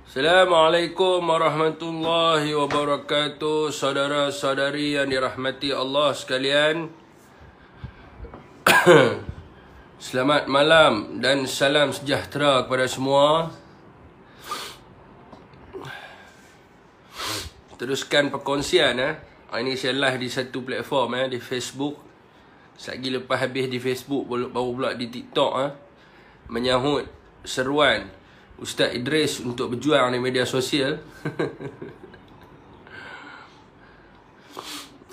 Assalamualaikum warahmatullahi wabarakatuh. Saudara-saudari yang dirahmati Allah sekalian, selamat malam dan salam sejahtera kepada semua. Teruskan perkongsian Ini saya live di satu platform di Facebook. Lagi lepas habis di Facebook, baru pula di TikTok menyahut seruan Ustaz Idris untuk berjuang di media sosial.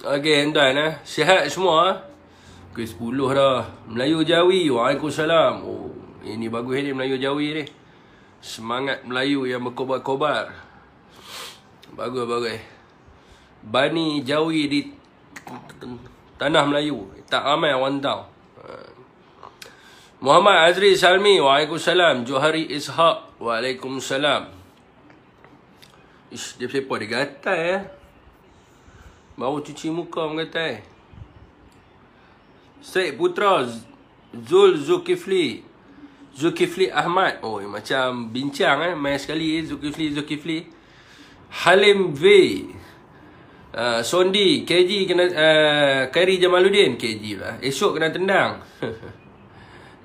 Okey, tuan sihat semua? Pukul 10 dah. Melayu Jawi. Waalaikumsalam. Oh, ini bagus ni Melayu Jawi ni. Semangat Melayu yang berkobar-kobar. Bagus. Bani Jawi di tanah Melayu. Tak ramai orang tahu. Muhammad Azri Salmi. Waalaikumsalam. Johari Ishaq. Waalaikumsalam. Ish, dia siapa? Dia gatal baru cuci muka orang gatal. Syed Putra Zulkifli Ahmad. Oh, macam bincang main sekali Zulkifli. Halim V. Sondi KG kena Khairi Jamaluddin KG lah. Esok kena tendang.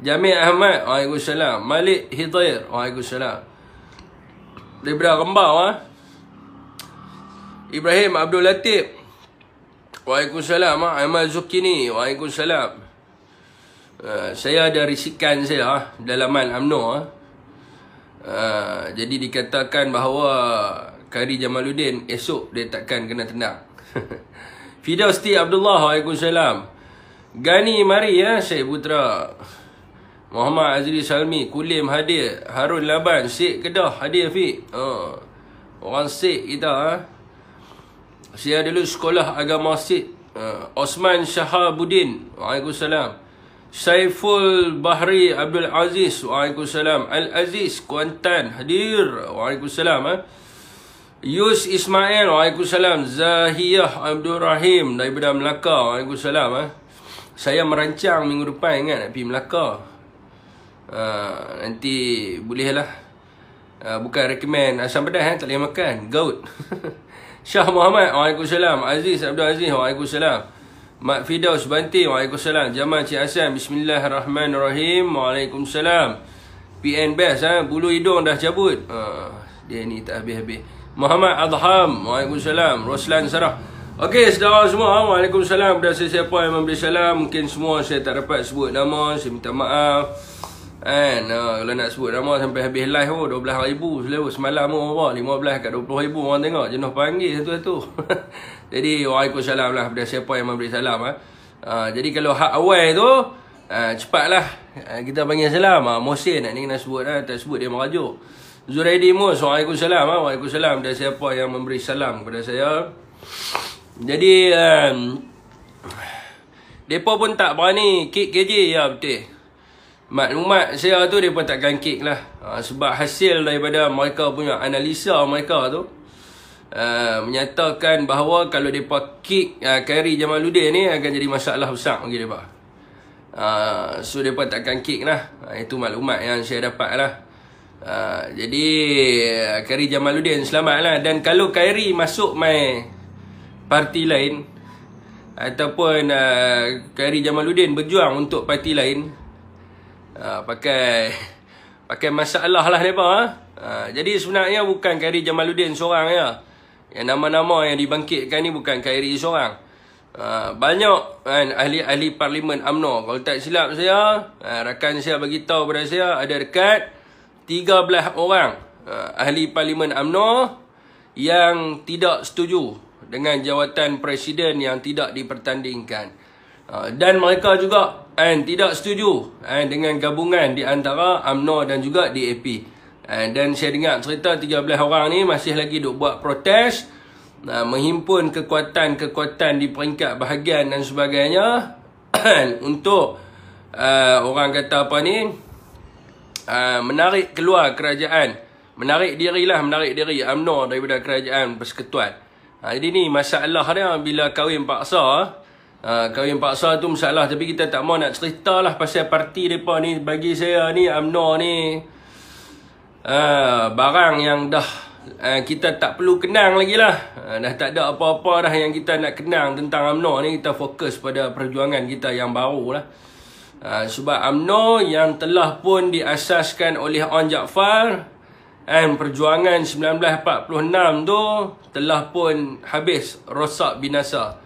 Jamil Ahmad. Waalaikumsalam. Malik Hidair. Waalaikumsalam. Daripada Rembau Ibrahim Abdul Latif. Waalaikumsalam. Ahmad Zukini. Waalaikumsalam. Saya ada risikan saya dalaman UMNO. Jadi dikatakan bahawa Khairi Jamaluddin esok dia takkan kena tendang. Fidausti Abdullah. Waalaikumsalam. Gani mari Syed Putra. Muhammad Azri Salmi. Kulim hadir. Harun Laban. Syed Kedah hadir Fiq. Orang Syed kita Saya dulu sekolah agama Syed. Osman Shahabuddin. Waalaikumsalam. Saiful Bahri Abdul Aziz. Waalaikumsalam. Al-Aziz Kuantan hadir. Waalaikumsalam. Yus Ismail. Waalaikumsalam. Zahiyah Abdul Rahim daripada Melaka. Waalaikumsalam. Saya merancang minggu depan nak pergi Melaka. Nanti bolehlah. Bukan recommend asam pedas tak boleh makan. Gout. Syah Muhammad. Waalaikumsalam. Aziz Abdul Aziz. Waalaikumsalam. Mak Fidaus Banti. Waalaikumsalam. Jamal Cik Hassan. Bismillahirrahmanirrahim. Waalaikumsalam. PN Best bulu hidung dah cabut. Dia ni tak habis-habis. Muhammad Adham. Waalaikumsalam. Roslan Sarah. Okey, saudara semua. Waalaikumsalam. Dan sesiapa yang memberi salam. Mungkin semua saya tak dapat sebut nama. Saya minta maaf. Kalau nak sebut nama sampai habis live 12,000 semalam berapa? 15 kat 20,000 orang tengok. Jenuh panggil satu-satu. Jadi waalaikumsalam lah kepada siapa yang memberi salam. Jadi kalau hak awal tu cepatlah kita panggil salam. Mohsin nak ni kena sebut tak sebut dia merajuk. Zuraidi Mus. Waalaikumsalam. Waalaikumsalam dan siapa yang memberi salam kepada saya. Jadi depa pun tak berani kick KJ. Ya betul. Maklumat saya tu mereka takkan kick lah. Sebab hasil daripada mereka punya analisa mereka tu menyatakan bahawa kalau mereka kick Khairi Jamaluddin ni akan jadi masalah besar bagi mereka. So mereka takkan kick lah. Itu maklumat yang saya dapat lah. Jadi Khairi Jamaluddin selamat lah. Dan kalau Khairi masuk main parti lain ataupun Khairi Jamaluddin berjuang untuk parti lain, pakai masalah lah mereka. Jadi sebenarnya bukan Khairi Jamaluddin seorang ya. Yang nama-nama yang dibangkitkan ni bukan Khairi seorang. Banyak ahli-ahli parlimen UMNO. Kalau tak silap saya, rakan saya bagi tahu pada saya ada dekat 13 orang ahli parlimen UMNO yang tidak setuju dengan jawatan presiden yang tidak dipertandingkan. Dan mereka juga tidak setuju dengan gabungan di antara UMNO dan juga DAP. Dan saya dengar cerita 13 orang ni masih lagi duk buat protes, menghimpun kekuatan-kekuatan di peringkat bahagian dan sebagainya untuk orang kata apa ni, menarik keluar kerajaan, menarik diri UMNO daripada kerajaan persekutuan. Jadi ni masalah dia bila kahwin paksa. Kahwin paksa tu masalah. Tapi kita tak mau nak cerita lah pasal parti mereka ni. Bagi saya ni UMNO ni barang yang dah kita tak perlu kenang lagi lah. Dah tak ada apa-apa dah yang kita nak kenang tentang UMNO ni. Kita fokus pada perjuangan kita yang baru lah. Sebab UMNO yang telah pun diasaskan oleh Onn Jaafar, perjuangan 1946 tu telah pun habis, rosak, binasa.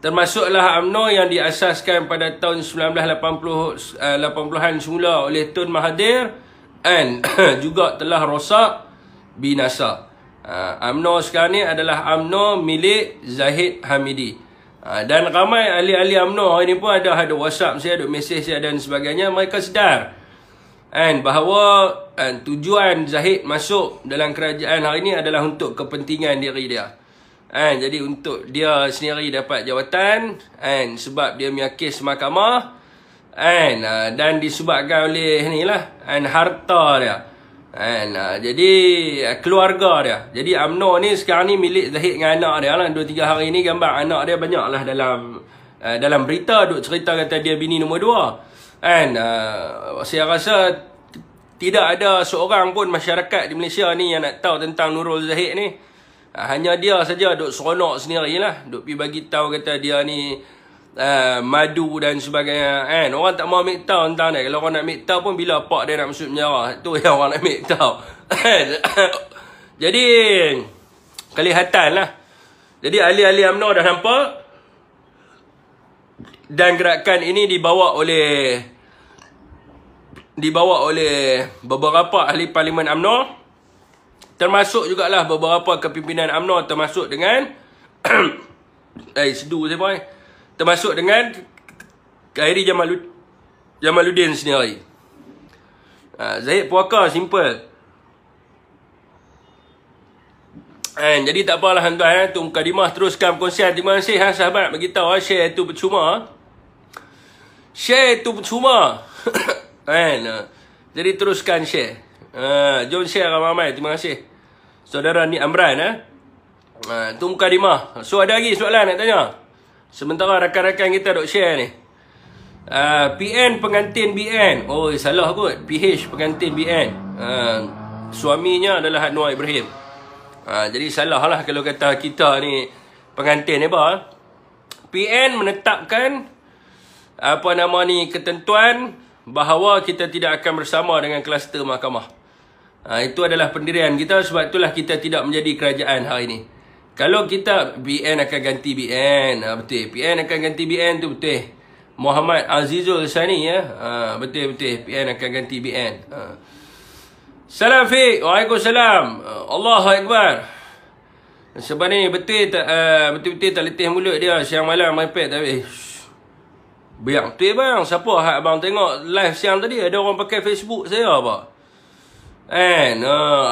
Termasuklah UMNO yang diasaskan pada tahun 1980-an semula oleh Tun Mahathir, juga telah rosak, binasa. UMNO sekarang ni adalah UMNO milik Zahid Hamidi. Dan ramai ahli-ahli UMNO hari ni pun ada WhatsApp saya, ada mesej saya dan sebagainya. Mereka sedar bahawa tujuan Zahid masuk dalam kerajaan hari ni adalah untuk kepentingan diri dia. Jadi untuk dia sendiri dapat jawatan, sebab dia punya kes mahkamah, dan disebabkan oleh ni lah, harta dia, jadi keluarga dia. Jadi UMNO ni sekarang ni milik Zahid dengan anak dia lah. 2-3 hari ni gambar anak dia banyak lah dalam berita duk cerita kata dia bini nombor 2. Saya rasa tidak ada seorang pun masyarakat di Malaysia ni yang nak tahu tentang Nurul Zahid ni. Hanya dia saja duk seronok sendirilah, duk pergi bagi tahu kata dia ni madu dan sebagainya. Orang tak mau ambil tahu tentang dia. Kalau orang nak ambil tahu pun bila pak dia nak masuk penjara, tu yang orang nak ambil tahu. Jadi kelihatan lah. Jadi ahli-ahli UMNO dah nampak, dan gerakan ini dibawa oleh beberapa ahli parlimen UMNO, termasuk jugalah beberapa kepimpinan UMNO, termasuk dengan termasuk dengan Khairi Jamaluddin sendiri. Zahid puaka simple. Jadi tak apalah tuan-tuan, tu mukadimah, teruskan perkongsian. Terima kasih sahabat bagi tahu, share tu percuma. Share tu percuma. Jadi teruskan share. Jom share ramai-ramai. Terima kasih saudara Ni Amran. Tu mukadimah. So ada lagi soalan nak tanya? Sementara rakan-rakan kita duk share ni. PN pengantin BN. Oh, salah kot. PH pengantin BN. Suaminya adalah Anwar Ibrahim. Jadi salah lah kalau kata kita ni pengantin apa. PN menetapkan ketentuan bahawa kita tidak akan bersama dengan kluster mahkamah. Itu adalah pendirian kita. Sebab itulah kita tidak menjadi kerajaan hari ini. Kalau kita BN akan ganti BN, betul. PN akan ganti BN tu betul. Muhammad Azizul Sani betul. PN akan ganti BN. Salam Fiq. Waalaikumsalam. Allahu Akbar. Sebab ni betul-betul tak letih mulut dia. Siang malam merepek tapi biar betul bang. Siapa abang tengok live siang tadi? Ada orang pakai Facebook saya apa?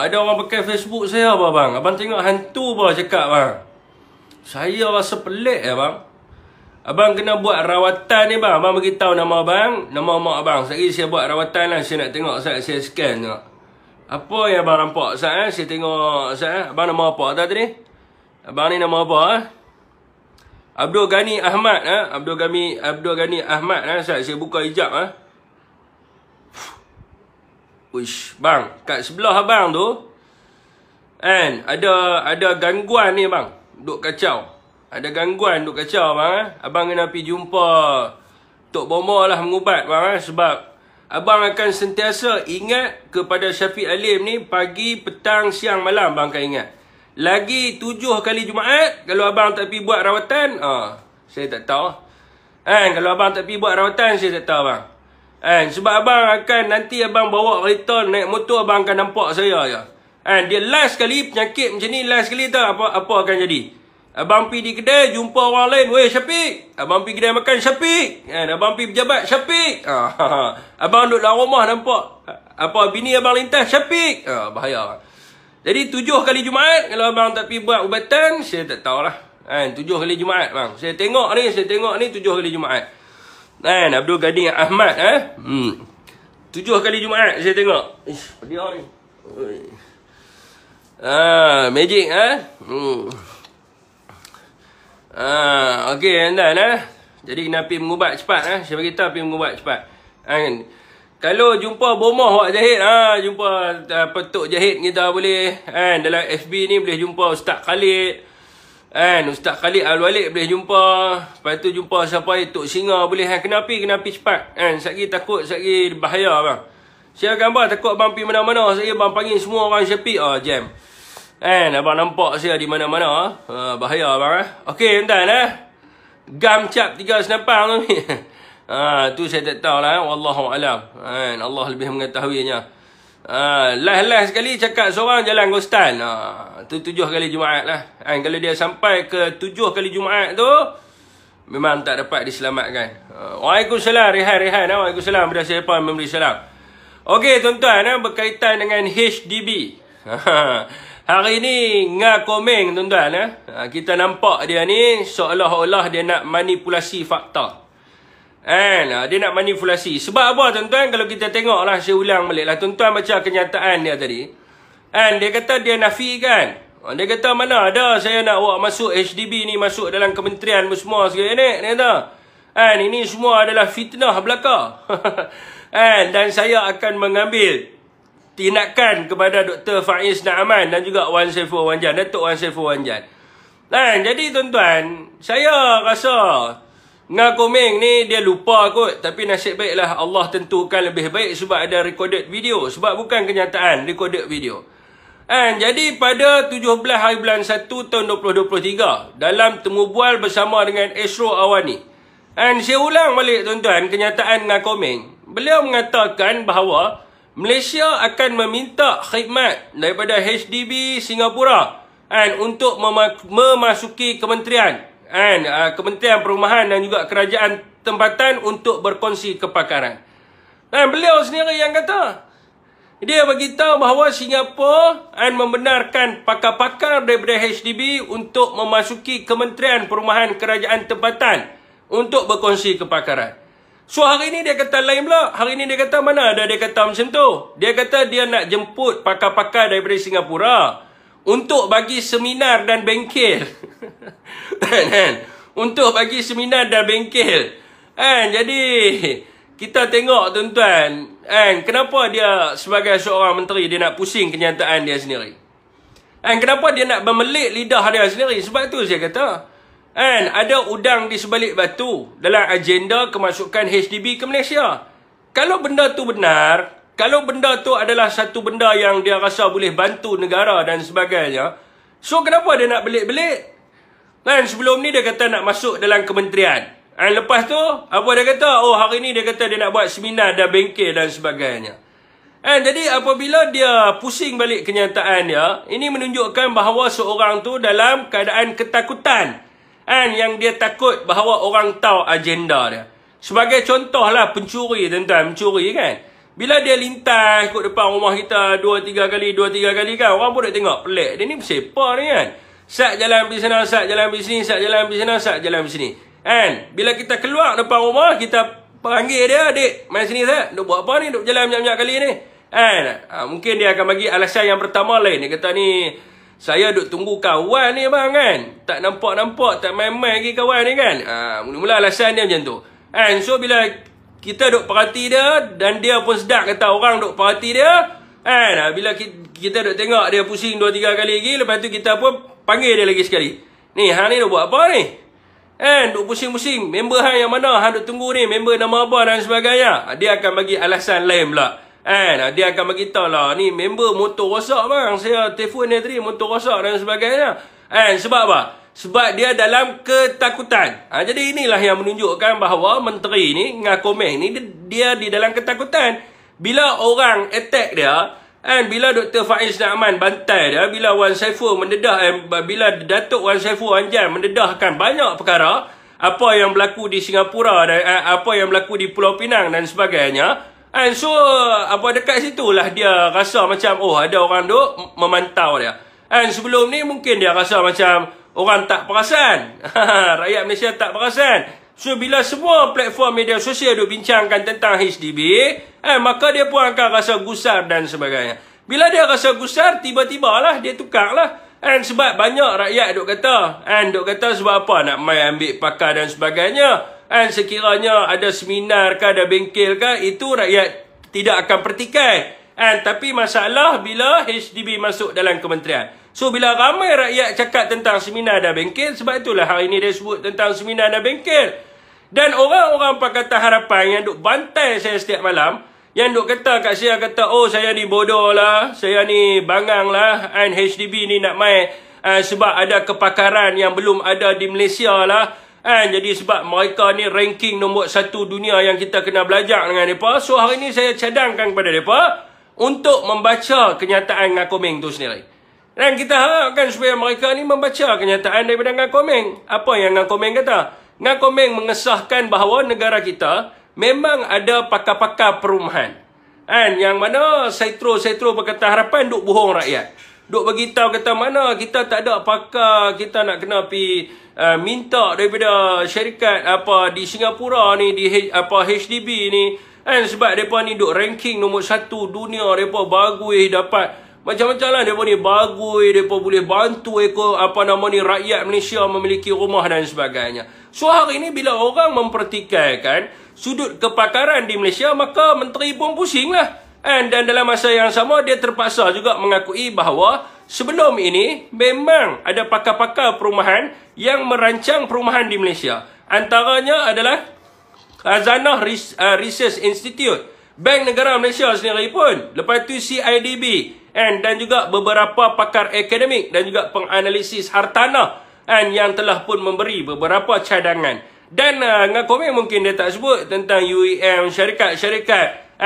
Ada orang pakai Facebook saya apa bang? Abang tengok hantu apa cakap bang? Saya rasa pelik bang. Abang kena buat rawatan ni bang. Abang beritahu nama abang, nama mak abang. Sekali saya buat rawatan lah. Saya nak tengok, saya scan tengok. Apa yang abang nampak saya tengok saya. Abang nama apa tadi ni? Abang ni nama apa Abdul Ghani Ahmad Abdul Ghani Ahmad saya buka hijab Uish, bang, kat sebelah abang tu ada gangguan ni bang, duk kacau. Ada gangguan duk kacau bang. Abang kena pergi jumpa Tok Bomo lah mengubat bang sebab abang akan sentiasa ingat kepada Syafiq Alim ni pagi, petang, siang, malam bang akan ingat. Lagi 7 kali Jumaat kalau abang tak pergi buat rawatan, saya tak tahu. Kalau abang tak pergi buat rawatan, saya tak tahu bang. Sebab abang akan nanti abang bawa kereta naik motor, abang akan nampak saya je. Dia last kali penyakit macam ni, last kali tu apa akan jadi? Abang pergi di kedai jumpa orang lain, "Weh Syafiq." Abang pergi kedai makan, "Syafiq." Abang pergi pejabat, "Syafiq." Abang duduk dalam rumah nampak bini abang lintas, "Syafiq." Bahaya. Jadi 7 kali Jumaat kalau abang tak pergi buat ubatan, saya tak tahulah. 7 kali Jumaat bang. Saya tengok ni 7 kali Jumaat. Abdul Ghani Ahmad 7 kali Jumaat saya tengok. Dia ni. Magic okey anda Jadi kena pergi mengubat cepat Saya beritahu pergi mengubat cepat. Kalau jumpa bomoh awak jahit, jumpa petuk jahit kita boleh, kan? Dalam FB ni boleh jumpa Ustaz Khalid, kan? Ustaz Khalid Al-Walid boleh jumpa. Lepas tu jumpa siapa Tok Singa boleh, kan? Kena pi cepat, kan? Satgi takut, satgi bahaya bang. Saya gambar takut abang pi mana-mana, saya bang panggil semua orang Syafiq, jam. Kan? Abang nampak saya di mana-mana, bahaya bang. Okey, tuan-tuan, gam cap 3 senapang tu ni. Tu saya tak tahu lah, wallahu alam. Allah lebih mengetahuinya. Last sekali cakap seorang jalan Gostan. Tu 7 kali Jumaat lah. Kalau dia sampai ke 7 kali Jumaat tu, memang tak dapat diselamatkan. Waalaikumsalam, Rehan. Waalaikumsalam, pada siapa memberi salam. Okey tuan-tuan, berkaitan dengan HDB. Hari ni ngakomeng tuan-tuan. Kita nampak dia ni seolah-olah dia nak manipulasi fakta. Dia nak manipulasi. Sebab apa tuan-tuan? Kalau kita tengok lah, saya ulang balik lah. Tuan-tuan baca kenyataan dia tadi. Dia kata dia nafikan. Dia kata mana ada saya nak awak masuk HDB ni, masuk dalam kementerian semua sekali ni. Dia kata, ini semua adalah fitnah belaka. Dan saya akan mengambil tindakan kepada Dr. Faiz Naaman dan juga Wan Saiful Wanjan, Datuk Wan Saiful Wanjan. Jadi tuan-tuan, saya rasa ngakomeng ni dia lupa kot. Tapi nasib baiklah Allah tentukan lebih baik sebab ada recorded video. Sebab bukan kenyataan, recorded video. Jadi pada 17 hari bulan 1 tahun 2023, dalam temu bual bersama dengan Esro Awani, saya ulang balik tuan-tuan kenyataan ngakomeng. Beliau mengatakan bahawa Malaysia akan meminta khidmat daripada HDB Singapura untuk memasuki kementerian, Kementerian Perumahan dan juga kerajaan tempatan untuk berkongsi kepakaran. Beliau sendiri yang kata, dia beritahu bahawa Singapura membenarkan pakar-pakar daripada HDB untuk memasuki Kementerian Perumahan Kerajaan Tempatan untuk berkongsi kepakaran. So hari ni dia kata lain pula. Hari ni dia kata mana ada dia kata macam tu. Dia kata dia nak jemput pakar-pakar daripada Singapura untuk bagi seminar dan bengkel. Untuk bagi seminar dan bengkel. Jadi kita tengok tuan-tuan, kenapa dia sebagai seorang menteri dia nak pusing kenyataan dia sendiri. Kenapa dia nak bermelik lidah dia sendiri. Sebab tu saya kata, ada udang di sebalik batu dalam agenda kemasukan HDB ke Malaysia. Kalau benda tu benar, kalau benda tu adalah satu benda yang dia rasa boleh bantu negara dan sebagainya, so kenapa dia nak belik-belik? Sebelum ni dia kata nak masuk dalam kementerian. Lepas tu, apa dia kata? Hari ni dia kata dia nak buat seminar dan bengkel dan sebagainya. Jadi apabila dia pusing balik kenyataan dia, ini menunjukkan bahawa seorang tu dalam keadaan ketakutan. Yang dia takut bahawa orang tahu agenda dia. Sebagai contohlah pencuri tuan-tuan, mencuri kan. Bila dia lintas ikut depan rumah kita 2-3 kali kan, orang pun nak tengok pelik. Dia ni bersepa ni kan. Sat jalan pergi sana, sat jalan pergi sini, sat jalan pergi sana, sat jalan pergi sini. Bila kita keluar depan rumah, kita panggil dia, "Adik, mai sini sat. Duk buat apa ni? Duk jalan banyak-banyak kali ni." Mungkin dia akan bagi alasan yang pertama lain. Dia kata ni, "Saya duk tunggu kawan ni bang kan. Tak nampak-nampak, tak main-main lagi kawan ni kan." Mula-mula alasan dia macam tu. So bila kita duk perhati dia dan dia pun sedar kata orang duk perhati dia, bila kita duk tengok dia pusing 2-3 kali lagi, lepas tu kita pun panggil dia lagi sekali. "Ni, hang ni duk buat apa ni? Duk pusing-pusing. Member hang yang mana? Hang duk tunggu ni, member nama apa dan sebagainya." Dia akan bagi alasan lain pula. Dia akan beritahu lah, ni member motor rosak bang, saya telefon dia tadi motor rosak dan sebagainya. Sebab apa? Sebab dia dalam ketakutan. Jadi inilah yang menunjukkan bahawa menteri ni, ngakomeng ni, dia di dalam ketakutan. Bila orang attack dia, bila Dr. Faiz Naaman bantai dia, bila Wan Saiful mendedah, bila Datuk Wan Saiful Wanjan mendedahkan banyak perkara, apa yang berlaku di Singapura dan apa yang berlaku di Pulau Pinang dan sebagainya. So apa dekat situlah dia rasa macam ada orang duk memantau dia. Sebelum ni mungkin dia rasa macam orang tak perasan. Rakyat Malaysia tak perasan. So bila semua platform media sosial duk bincangkan tentang HDB, maka dia pun akan rasa gusar dan sebagainya. Bila dia rasa gusar, tiba-tibalah dia tukarlah. Sebab banyak rakyat duk kata, sebab apa nak mai ambil pakar dan sebagainya. Sekiranya ada seminar ke, ada bengkel ke, itu rakyat tidak akan pertikai. Tapi masalah bila HDB masuk dalam kementerian. So bila ramai rakyat cakap tentang seminar dan bengkel, sebab itulah hari ini dia sebut tentang seminar dan bengkel. Dan orang-orang Pakatan Harapan yang duk bantai saya setiap malam, yang duk kata kat saya, kata, oh saya ni bodoh lah, saya ni bangang lah, and HDB ni nak main sebab ada kepakaran yang belum ada di Malaysia lah. Jadi sebab mereka ni ranking nombor 1 dunia yang kita kena belajar dengan mereka. So hari ni saya cadangkan kepada mereka untuk membaca kenyataan Ngakomeng tu sendiri. Dan kita harapkan supaya mereka ni membaca kenyataan daripada Ngakomeng. Apa yang Ngakomeng kata? Ngakomeng mengesahkan bahawa negara kita memang ada pakar-pakar perumahan. Yang mana Setro Pakatan Harapan duk bohong rakyat. Duk beritahu kata mana kita tak ada pakar, kita nak kena pergi minta daripada syarikat di Singapura ni, di HDB ni. Sebab mereka ni duk ranking nombor 1 dunia, mereka bagus dapat macam-macam lah, mereka ni bagus, mereka boleh bantu rakyat Malaysia memiliki rumah dan sebagainya. So hari ni bila orang mempertikaikan sudut kepakaran di Malaysia, maka menteri pun pusing lah. Dan dalam masa yang sama dia terpaksa juga mengakui bahawa sebelum ini memang ada pakar-pakar perumahan yang merancang perumahan di Malaysia. Antaranya adalah Khazanah Research Institute, Bank Negara Malaysia sendiri pun, lepas tu CIDB, dan juga beberapa pakar akademik dan juga penganalisis hartanah yang telah pun memberi beberapa cadangan. Dan Ngakomeng mungkin dia tak sebut tentang UEM, syarikat-syarikat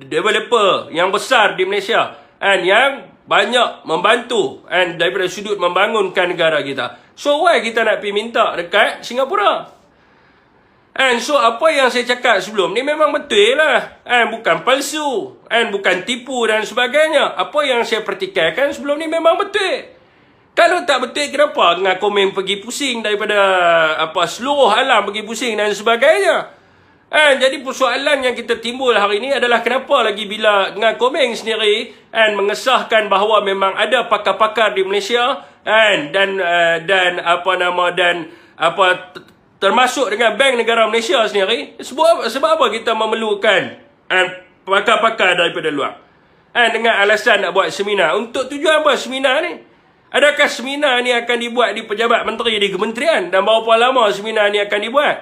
developer yang besar di Malaysia yang banyak membantu daripada sudut membangunkan negara kita. So why kita nak pergi minta dekat Singapura? So apa yang saya cakap sebelum ni memang betul lah. Bukan palsu, bukan tipu dan sebagainya. Apa yang saya pertikaikan sebelum ni memang betul. Kalau tak betul, kenapa Ngakomeng pergi pusing daripada seluruh alam pergi pusing dan sebagainya? Jadi persoalan yang kita timbul hari ini adalah kenapa lagi bila Ngakomeng sendiri mengesahkan bahawa memang ada pakar-pakar di Malaysia termasuk dengan Bank Negara Malaysia sendiri. Sebab apa kita memerlukan pakar-pakar daripada luar? Dengan alasan nak buat seminar. Untuk tujuan apa seminar ni? Adakah seminar ni akan dibuat di pejabat menteri di kementerian? Dan berapa lama seminar ni akan dibuat?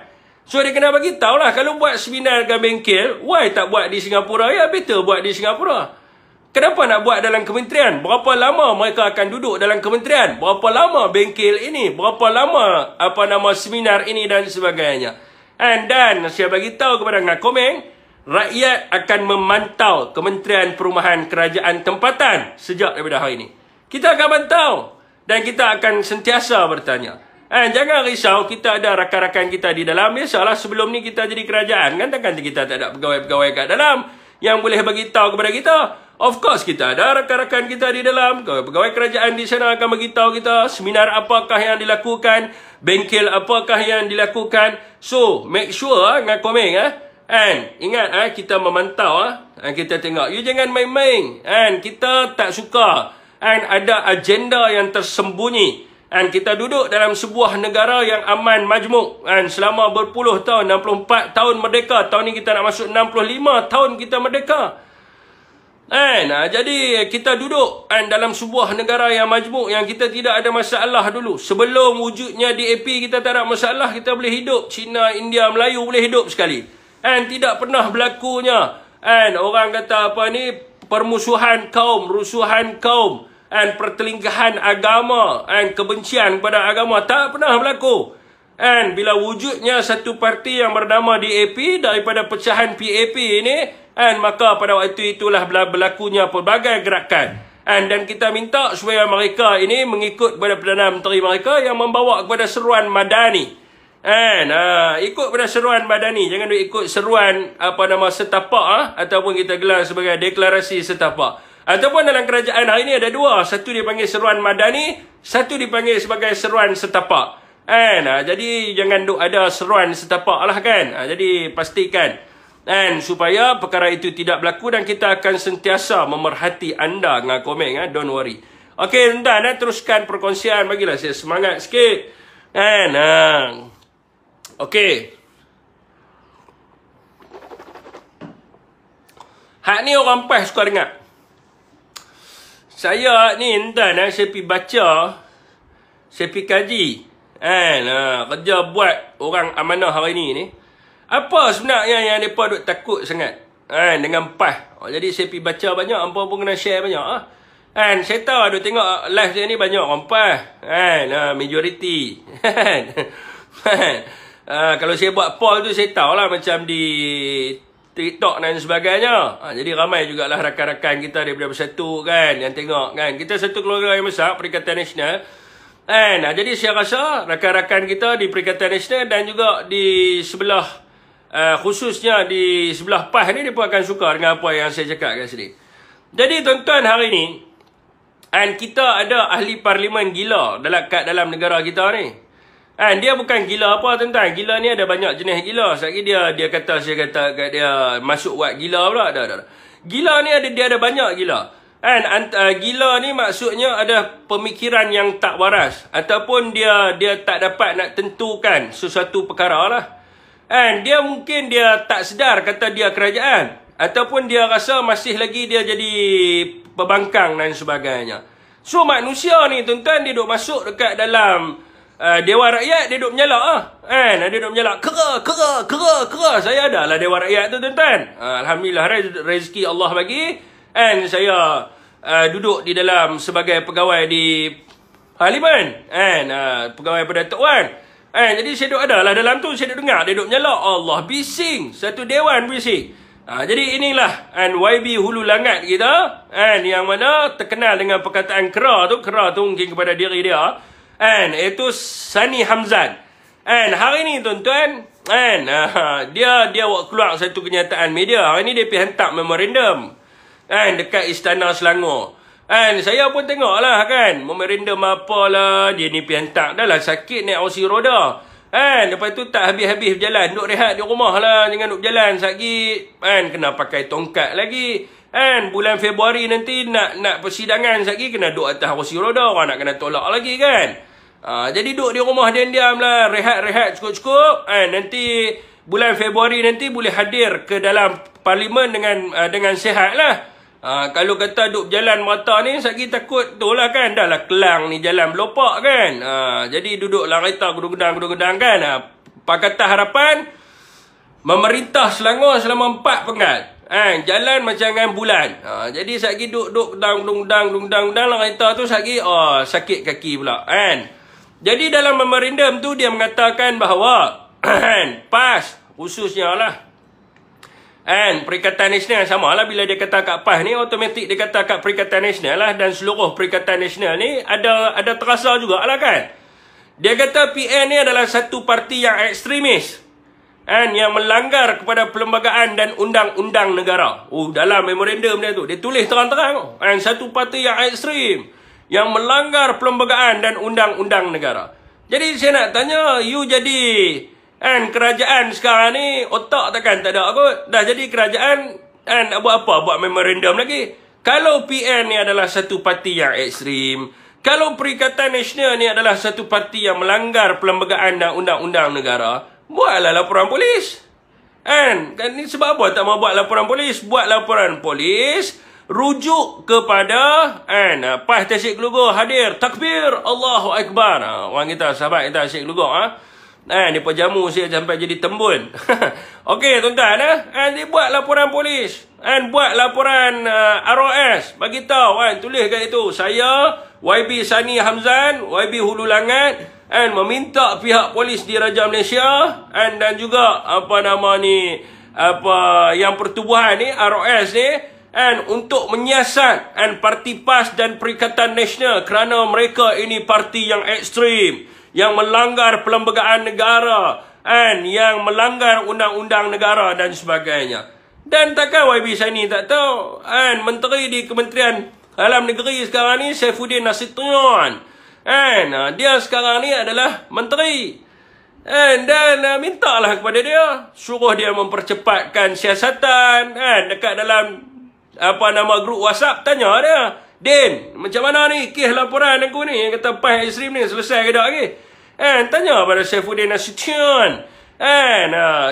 So dia kena bagi tahu lah, kalau buat seminar dengan bengkel, why tak buat di Singapura? Ya better buat di Singapura. Kenapa nak buat dalam kementerian? Berapa lama mereka akan duduk dalam kementerian? Berapa lama bengkel ini? Berapa lama seminar ini dan sebagainya? Dan saya bagi tahu kepada Ngakomeng, rakyat akan memantau Kementerian Perumahan Kerajaan Tempatan sejak daripada hari ini. Kita akan pantau dan kita akan sentiasa bertanya. Jangan risau, kita ada rakan-rakan kita di dalam. Biasalah sebelum ni kita jadi kerajaan kan, takkan kita tak ada pegawai-pegawai kat dalam yang boleh bagi tahu kepada kita. Of course kita ada rakan-rakan kita di dalam. Pegawai kerajaan di sana akan bagi tahu kita seminar apakah yang dilakukan, bengkel apakah yang dilakukan. So make sure Ngakomeng ingat kita memantau kita tengok. You jangan main-main. Kita tak suka ada agenda yang tersembunyi. Kita duduk dalam sebuah negara yang aman majmuk selama berpuluh tahun, 64 tahun merdeka. Tahun ni kita nak masuk 65 tahun kita merdeka. Jadi kita duduk dalam sebuah negara yang majmuk, yang kita tidak ada masalah dulu. Sebelum wujudnya DAP kita tak ada masalah, kita boleh hidup. Cina, India, Melayu boleh hidup sekali. Tidak pernah berlakunya orang kata permusuhan kaum, rusuhan kaum, pertelingkahan agama, kebencian pada agama tak pernah berlaku. Bila wujudnya satu parti yang bernama DAP daripada pecahan PAP ini, maka pada waktu itulah berlakunya pelbagai gerakan. Dan kita minta supaya mereka ini mengikut kepada Perdana Menteri mereka yang membawa kepada seruan madani. Ikut pada seruan madani, jangan ikut seruan setapak ataupun kita gelar sebagai deklarasi setapak. Ataupun dalam kerajaan hari ini ada dua. Satu dipanggil seruan madani, satu dipanggil sebagai seruan setapak. Jadi jangan ada seruan setapak lah kan. Jadi pastikan supaya perkara itu tidak berlaku, dan kita akan sentiasa memerhati anda Ngakomeng. Don't worry. Okey, tuan-tuan, teruskan perkongsian. Bagilah saya semangat sikit. Okey. Hak ni orang PAS suka dengar. Saya ni entah saya pergi baca, saya pergi kaji. Kerja buat orang amanah hari ni. Apa sebenarnya yang mereka duk takut sangat dengan PAS. Jadi saya pergi baca banyak, hampa pun kena share banyak. Saya tahu duk tengok live saya ni banyak orang PAS. Majority. Kalau saya buat poll tu saya tahulah macam di TikTok dan sebagainya. Jadi ramai jugalah rakan-rakan kita daripada Bersatu kan yang tengok kan. Kita satu keluarga yang besar Perikatan Nasional. Jadi saya rasa rakan-rakan kita di Perikatan Nasional dan juga di sebelah khususnya di sebelah PAS ni, mereka akan suka dengan apa yang saya cakap kat sini. Jadi tuan-tuan, hari ni kita ada ahli parlimen gila dalam negara kita ni. Dia bukan gila apa tuan-tuan. Gila ni ada banyak jenis gila. Sekali dia kata, saya kata kat dia masuk buat gila pula. Gila ni dia ada banyak gila. Gila ni maksudnya ada pemikiran yang tak waras. Ataupun dia tak dapat nak tentukan sesuatu perkara lah. Dia mungkin dia tak sedar kata dia kerajaan. Ataupun dia rasa masih lagi dia jadi pembangkang dan sebagainya. So manusia ni tuan-tuan, dia duk masuk dekat dalam Dewan Rakyat, dia duk menyalak dia duk menyalak kera. Saya ada lah Dewan Rakyat tu tuan-tuan. Alhamdulillah, rezeki Allah bagi. Saya duduk di dalam sebagai pegawai di Parlimen, pegawai Perdana Wan. Jadi saya duk ada lah dalam tu. Saya duk dengar dia duk menyalak. Allah, bising. Satu dewan bising. Jadi inilah YB Hulu Langat kita, yang mana terkenal dengan perkataan kera tu. Kera tu mungkin kepada diri dia, iaitu Sani Hamzan. Hari ni tuan-tuan, dia keluar satu kenyataan media. Hari ni dia pergi hantar memorandum dekat Istana Selangor. Saya pun tengok lah kan, memorandum apalah. Dia ni pergi hantar, dah lah sakit naik kursi roda. Lepas tu tak habis-habis berjalan, duduk rehat di rumah lah, jangan duduk berjalan sakit. Kena pakai tongkat lagi. Bulan Februari nanti nak persidangan lagi, kena duduk atas kursi roda, orang nak kena tolak lagi kan. Jadi duduk di rumah diam-diam lah, rehat-rehat cukup-cukup. Nanti bulan Februari nanti boleh hadir ke dalam parlimen dengan sihat lah. Kalau kata duduk berjalan merata ni, lagi takut tu lah kan. Dah lah Kelang ni jalan belopak kan. Jadi duduklah kereta gudang-gudang kan. Pakatan Harapan memerintah Selangor selama 4 penggal. Jalan macam dengan bulan. Jadi lagi duduk dudang lah kereta tu lagi sakit kaki pula Jadi dalam memorandum tu dia mengatakan bahawa PAS khususnya lah, Perikatan Nasional sama lah. Bila dia kata kat PAS ni, automatik dia kata kat Perikatan Nasional lah. Dan seluruh Perikatan Nasional ni ada terasa jugalah kan. Dia kata PN ni adalah satu parti yang ekstremis, yang melanggar kepada perlembagaan dan undang-undang negara. Dalam memorandum dia tu, dia tulis terang-terang, satu parti yang ekstrim, yang melanggar perlembagaan dan undang-undang negara. Jadi saya nak tanya, you jadi kerajaan sekarang ni, otak takkan tak ada kot. Dah jadi kerajaan, nak buat apa? Buat memorandum lagi. Kalau PN ni adalah satu parti yang ekstrim, kalau Perikatan Nasional ni adalah satu parti yang melanggar perlembagaan dan undang-undang negara, buatlah laporan polis. Kan ni sebab apa tak mau buat laporan polis? Buat laporan polis, rujuk kepada PAS Tasik Gelugor hadir, takbir, Allahu Akbar. Orang kita, sahabat kita Tasik Gelugor, dia jamu saya sampai jadi tembun. Okey tuan-tuan, dia buat laporan polis, buat laporan ROS, bagi tahu tulis kat itu, saya YB Sani Hamzan, YB Hulu Langat, meminta pihak polis di Raja Malaysia dan juga yang pertubuhan ni, ROS ni, untuk menyiasat parti PAS dan Perikatan Nasional kerana mereka ini parti yang ekstrim, yang melanggar perlembagaan negara, yang melanggar undang-undang negara dan sebagainya. Dan takkan YB Sani tak tahu, menteri di Kementerian Dalam Negeri sekarang ni, Saifuddin Nasution, dia sekarang ni adalah menteri. Dan mintalah kepada dia, suruh dia mempercepatkan siasatan dekat dalam grup WhatsApp. Tanya dia, Din, macam mana ni kes laporan aku ni, kata PAS ekstrim ni selesai ke tak lagi? Tanya pada Saifuddin Nasution,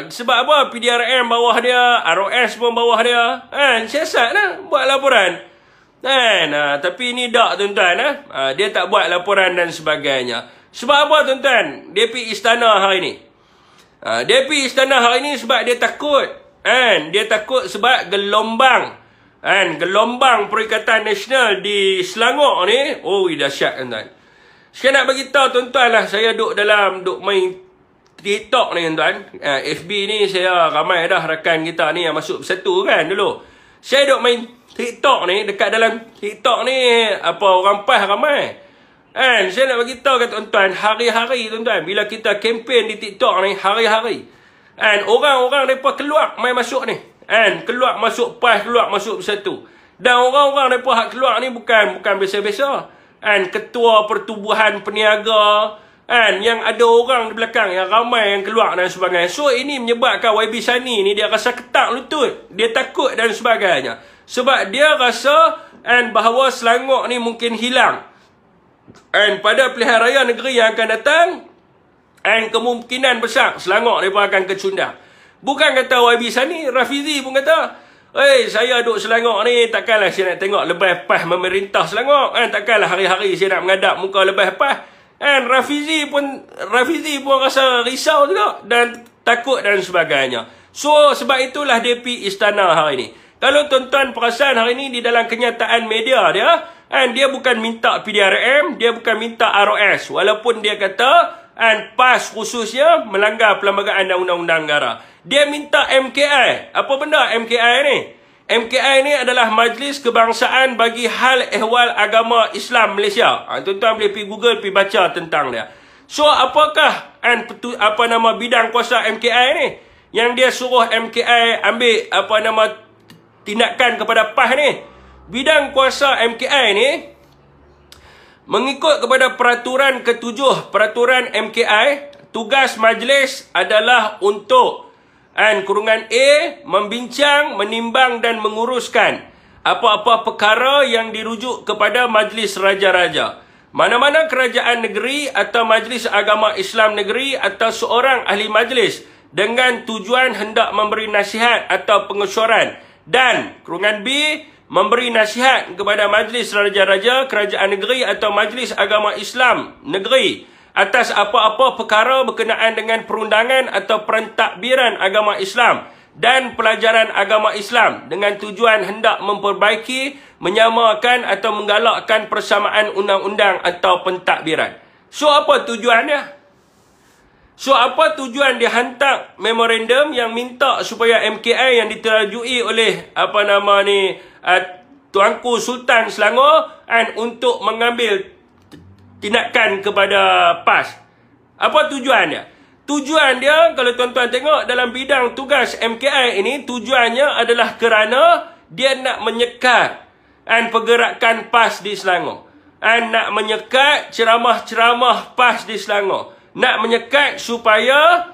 Sebab apa? PDRM bawah dia, ROS pun bawah dia. Siasat lah buat laporan. Tapi ni tak, tuan-tuan. Dia tak buat laporan dan sebagainya. Sebab apa, tuan-tuan? Dia pergi istana hari ni. Dia pergi istana hari ni sebab dia takut. Dia takut sebab gelombang. Gelombang Perikatan Nasional di Selangor ni. Oh, dahsyat, tuan-tuan. Sekarang nak bagi tahu, tuan-tuan lah. Saya duk main TikTok ni, tuan. FB ni saya ramai dah rakan kita ni yang masuk bersatu kan dulu. Saya duk main TikTok ni, dekat dalam TikTok ni orang PAS ramai. Saya nak bagi tahu kat tuan-tuan, hari-hari, tuan-tuan, bila kita kempen di TikTok ni, hari-hari. Orang-orang mereka keluar main masuk ni. Keluar masuk PAS, keluar masuk bersatu. Dan orang-orang mereka hak keluar ni bukan biasa-biasa. Ketua Pertubuhan Peniaga, yang ada orang di belakang yang ramai yang keluar dan sebagainya. So ini menyebabkan YB Sani ni dia rasa ketak lutut, dia takut dan sebagainya. Sebab dia rasa bahawa Selangor ni mungkin hilang. Pada pilihan raya negeri yang akan datang, kemungkinan besar Selangor mereka akan kecundang. Bukan kata YB Sani, Rafizi pun kata, saya duduk Selangor ni, takkanlah saya nak tengok lebih PAS memerintah Selangor. Takkanlah hari-hari saya nak menghadap muka lebih PAS. Rafizi pun rasa risau juga dan takut dan sebagainya. So sebab itulah dia pergi istana hari ni. Kalau tuan-tuan perasan hari ni di dalam kenyataan media dia, dia bukan minta PDRM, dia bukan minta ROS, walaupun dia kata PAS khususnya melanggar Perlembagaan dan Undang-Undang Negara. Dia minta MKI. Apa benda MKI ni? MKI ni adalah Majlis Kebangsaan bagi Hal Ehwal Agama Islam Malaysia. Tuan-tuan boleh pergi Google, pergi baca tentang dia. So, apakah bidang kuasa MKI ni? Yang dia suruh MKI ambil tindakan kepada PAS ni? Bidang kuasa MKI ni mengikut kepada peraturan ke-7, peraturan MKI, tugas majlis adalah untuk kurungan A, membincang, menimbang dan menguruskan apa-apa perkara yang dirujuk kepada Majlis Raja-Raja. Mana-mana kerajaan negeri atau Majlis Agama Islam Negeri atau seorang ahli majlis dengan tujuan hendak memberi nasihat atau pengesyuaran. Dan kurungan B, memberi nasihat kepada Majlis Raja-Raja, kerajaan negeri atau Majlis Agama Islam Negeri atas apa-apa perkara berkenaan dengan perundangan atau pentadbiran agama Islam dan pelajaran agama Islam dengan tujuan hendak memperbaiki, menyamakan atau menggalakkan persamaan undang-undang atau pentadbiran. So apa tujuannya? So apa tujuan dia hantar memorandum yang minta supaya MKI yang diterajui oleh Tuanku Sultan Selangor untuk mengambil tindakan kepada PAS. Apa tujuan dia? Tujuan dia, kalau tuan-tuan tengok dalam bidang tugas MKI ini, tujuannya adalah kerana dia nak menyekat pergerakan PAS di Selangor. Nak menyekat ceramah-ceramah PAS di Selangor. Nak menyekat supaya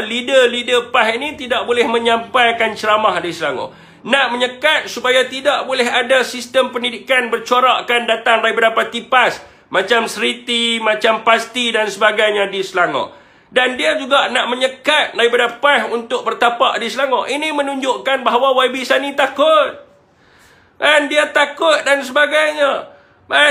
leader-leader PAS ini tidak boleh menyampaikan ceramah di Selangor. Nak menyekat supaya tidak boleh ada sistem pendidikan bercorakkan datang daripada parti PAS, macam Seriti, macam Pasti dan sebagainya di Selangor. Dan dia juga nak menyekat daripada PAS untuk bertapak di Selangor. Ini menunjukkan bahawa YB Sani takut. Dia takut dan sebagainya.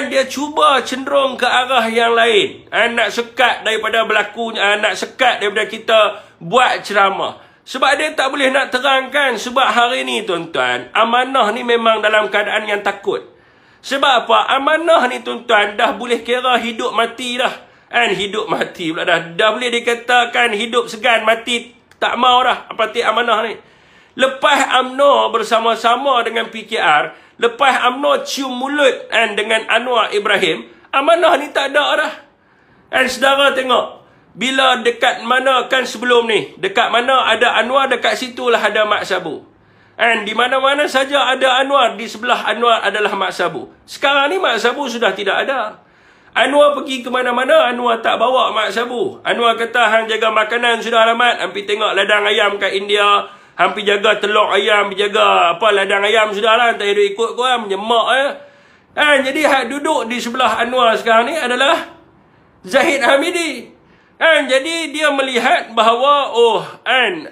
Dia cuba cenderung ke arah yang lain. Nak sekat daripada berlakunya, nak sekat daripada kita buat ceramah. Sebab dia tak boleh nak terangkan. Sebab hari ni, tuan-tuan, amanah ni memang dalam keadaan yang takut. Sebab apa? Amanah ni, tuan-tuan, dah boleh kira hidup mati dah. Hidup mati pula dah. Dah boleh dikatakan hidup segan, mati tak mau dah. Parti amanah ni. Lepas UMNO bersama-sama dengan PKR, lepas UMNO cium mulut dengan Anwar Ibrahim, amanah ni tak ada dah. Saudara tengok. Bila dekat mana kan sebelum ni, dekat mana ada Anwar, dekat situlah ada Mak Sabu. Di mana-mana saja ada Anwar, di sebelah Anwar adalah Mak Sabu. Sekarang ni Mak Sabu sudah tidak ada. Anwar pergi ke mana-mana, Anwar tak bawa Mak Sabu. Anwar kata, hang jaga makanan sudah alamat, hampir tengok ladang ayam kat India, hampir jaga telur ayam, jaga ladang ayam sudah lah, tak ada ikut korang, menyemak ya. Jadi hak duduk di sebelah Anwar sekarang ni adalah Zahid Hamidi. Jadi dia melihat bahawa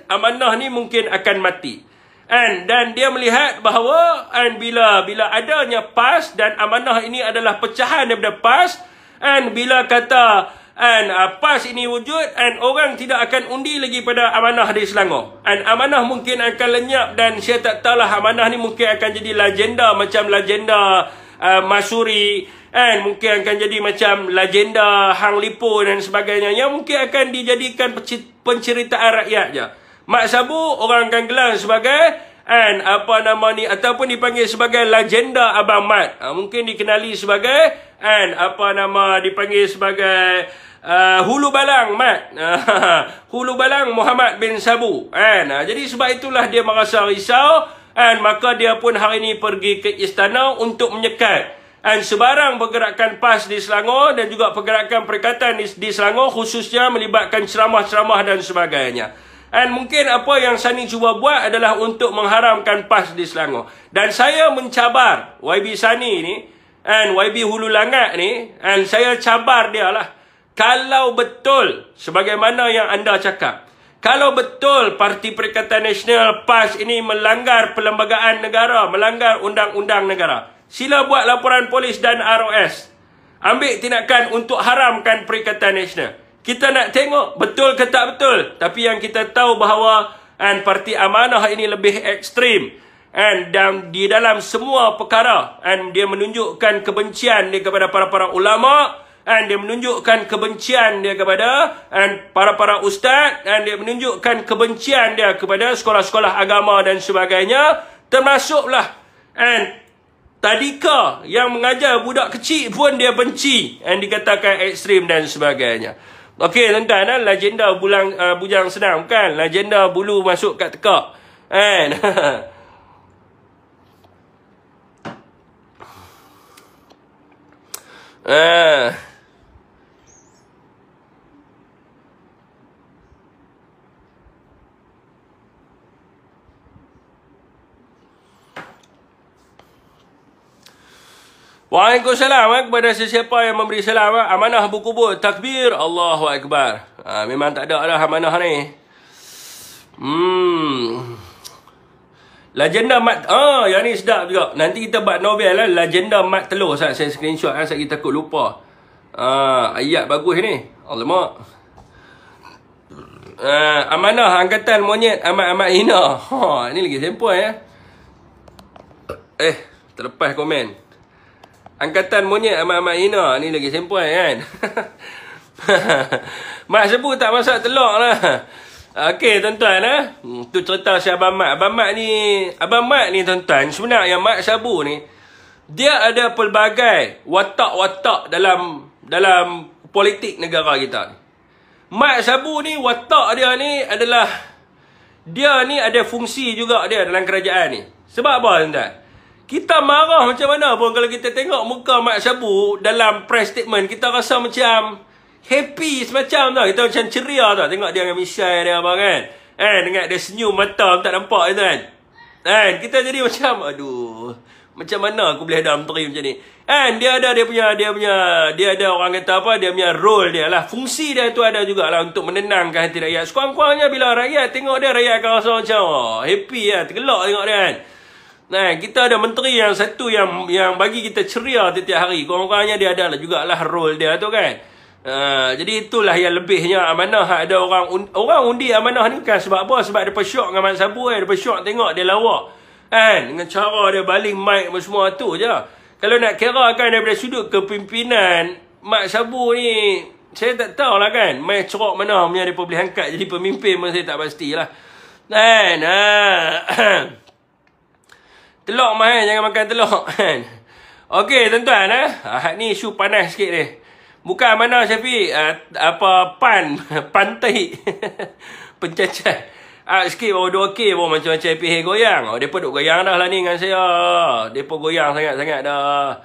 amanah ni mungkin akan mati. Dan dia melihat bahawa bila adanya PAS dan amanah ini adalah pecahan daripada PAS, bila kata PAS ini wujud, orang tidak akan undi lagi pada amanah di Selangor. Amanah mungkin akan lenyap, dan saya tak tahulah, amanah ni mungkin akan jadi legenda macam legenda Masuri, mungkin akan jadi macam legenda Hang Lipo dan sebagainya, yang mungkin akan dijadikan penceritaan rakyat je. Mat Sabu orang akan gelar sebagai ataupun dipanggil sebagai legenda Abang Mat. Mungkin dikenali sebagai dipanggil sebagai Hulu Balang Mat. Hulu Balang Muhammad bin Sabu. Jadi sebab itulah dia merasa risau, maka dia pun hari ini pergi ke istana untuk menyekat sebarang pergerakan PAS di Selangor dan juga pergerakan perikatan di Selangor, khususnya melibatkan ceramah-ceramah dan sebagainya. Mungkin apa yang Sani cuba buat adalah untuk mengharamkan PAS di Selangor. Dan saya mencabar YB Sani ni, YB Hulu Langat ni, saya cabar dia lah. Kalau betul sebagaimana yang anda cakap, kalau betul Parti Perikatan Nasional PAS ini melanggar perlembagaan negara, melanggar undang-undang negara, sila buat laporan polis dan ROS. Ambil tindakan untuk haramkan Perikatan Nasional. Kita nak tengok betul ke tak betul. Tapi yang kita tahu bahawa Parti Amanah ini lebih ekstrim. Dan di dalam semua perkara, dia menunjukkan kebencian dia kepada para ulama, dia menunjukkan kebencian dia kepada para ustaz, dia menunjukkan kebencian dia kepada sekolah-sekolah agama dan sebagainya. Termasuklah tadika yang mengajar budak kecil pun dia benci, dikatakan ekstrim dan sebagainya. Okey tuan-tuan, legenda bujang senang, bukan legenda bulu masuk kat tekak. Waalaikumsalam kepada sesiapa yang memberi salam. Amanah berkubur, takbir, Allahu Akbar. Memang tak ada lah amanah ni. Legenda Mat, yang ni sedap juga. Nanti kita buat novel lah, Legenda Mat Telur. Saya screenshot saya takut lupa. Ayat bagus ni. Alamak. Amanah Angkatan Monyet amat-amat hina. Ni lagi sempoi ya. Terlepas komen. Angkatan Monyet amat-amat hina. Ni lagi sempoi kan. Mak Sabu tak masak telur lah. Okey tuan-tuan tu cerita si Abang Mat. Abang Mat ni tuan-tuan, sebenarnya Mat Sabu ni dia ada pelbagai watak-watak dalam politik negara kita. Mat Sabu ni watak dia ni adalah, dia ni ada fungsi juga dia dalam kerajaan ni. Sebab apa tuan-tuan? Kita marah macam mana pun, kalau kita tengok muka Mat Sabu dalam press statement, kita rasa macam happy semacam tau. Kita macam ceria tau. Tengok dia dengan Michelle dia abang kan. Dengan dia senyum mata tak nampak kan. Kita jadi macam aduh, macam mana aku boleh ada menteri macam ni. Dia ada orang kata apa, dia punya role dia lah. Fungsi dia tu ada jugalah untuk menenangkan hati rakyat. Sekurang-kurangnya bila rakyat tengok dia, rakyat akan rasa macam happy lah, tergelak tengok dia kan. Kita ada menteri yang satu yang bagi kita ceria setiap hari. Kurang-kurangnya dia ada jugalah role dia tu kan. Jadi itulah yang lebihnya amanah. Ada orang undi amanah ni bukan sebab apa, sebab dia syok dengan Mat Sabu dia syok tengok dia lawak dengan cara dia baling mic semua tu je. Kalau nak kira kan daripada sudut kepimpinan, Mat Sabu ni saya tak tahulah kan mai cerok mana punya dia boleh angkat jadi pemimpin pun saya tak pastilah. Telur mahal, jangan makan telur kan. Okey tuan-tuan ni isu panas sikit ni. Bukan mana Syafiq pantai pencacat. Sikit baru 2K pun macam-macam PH goyang. Depa duk goyang dah lah ni dengan saya. Depa goyang sangat-sangat dah.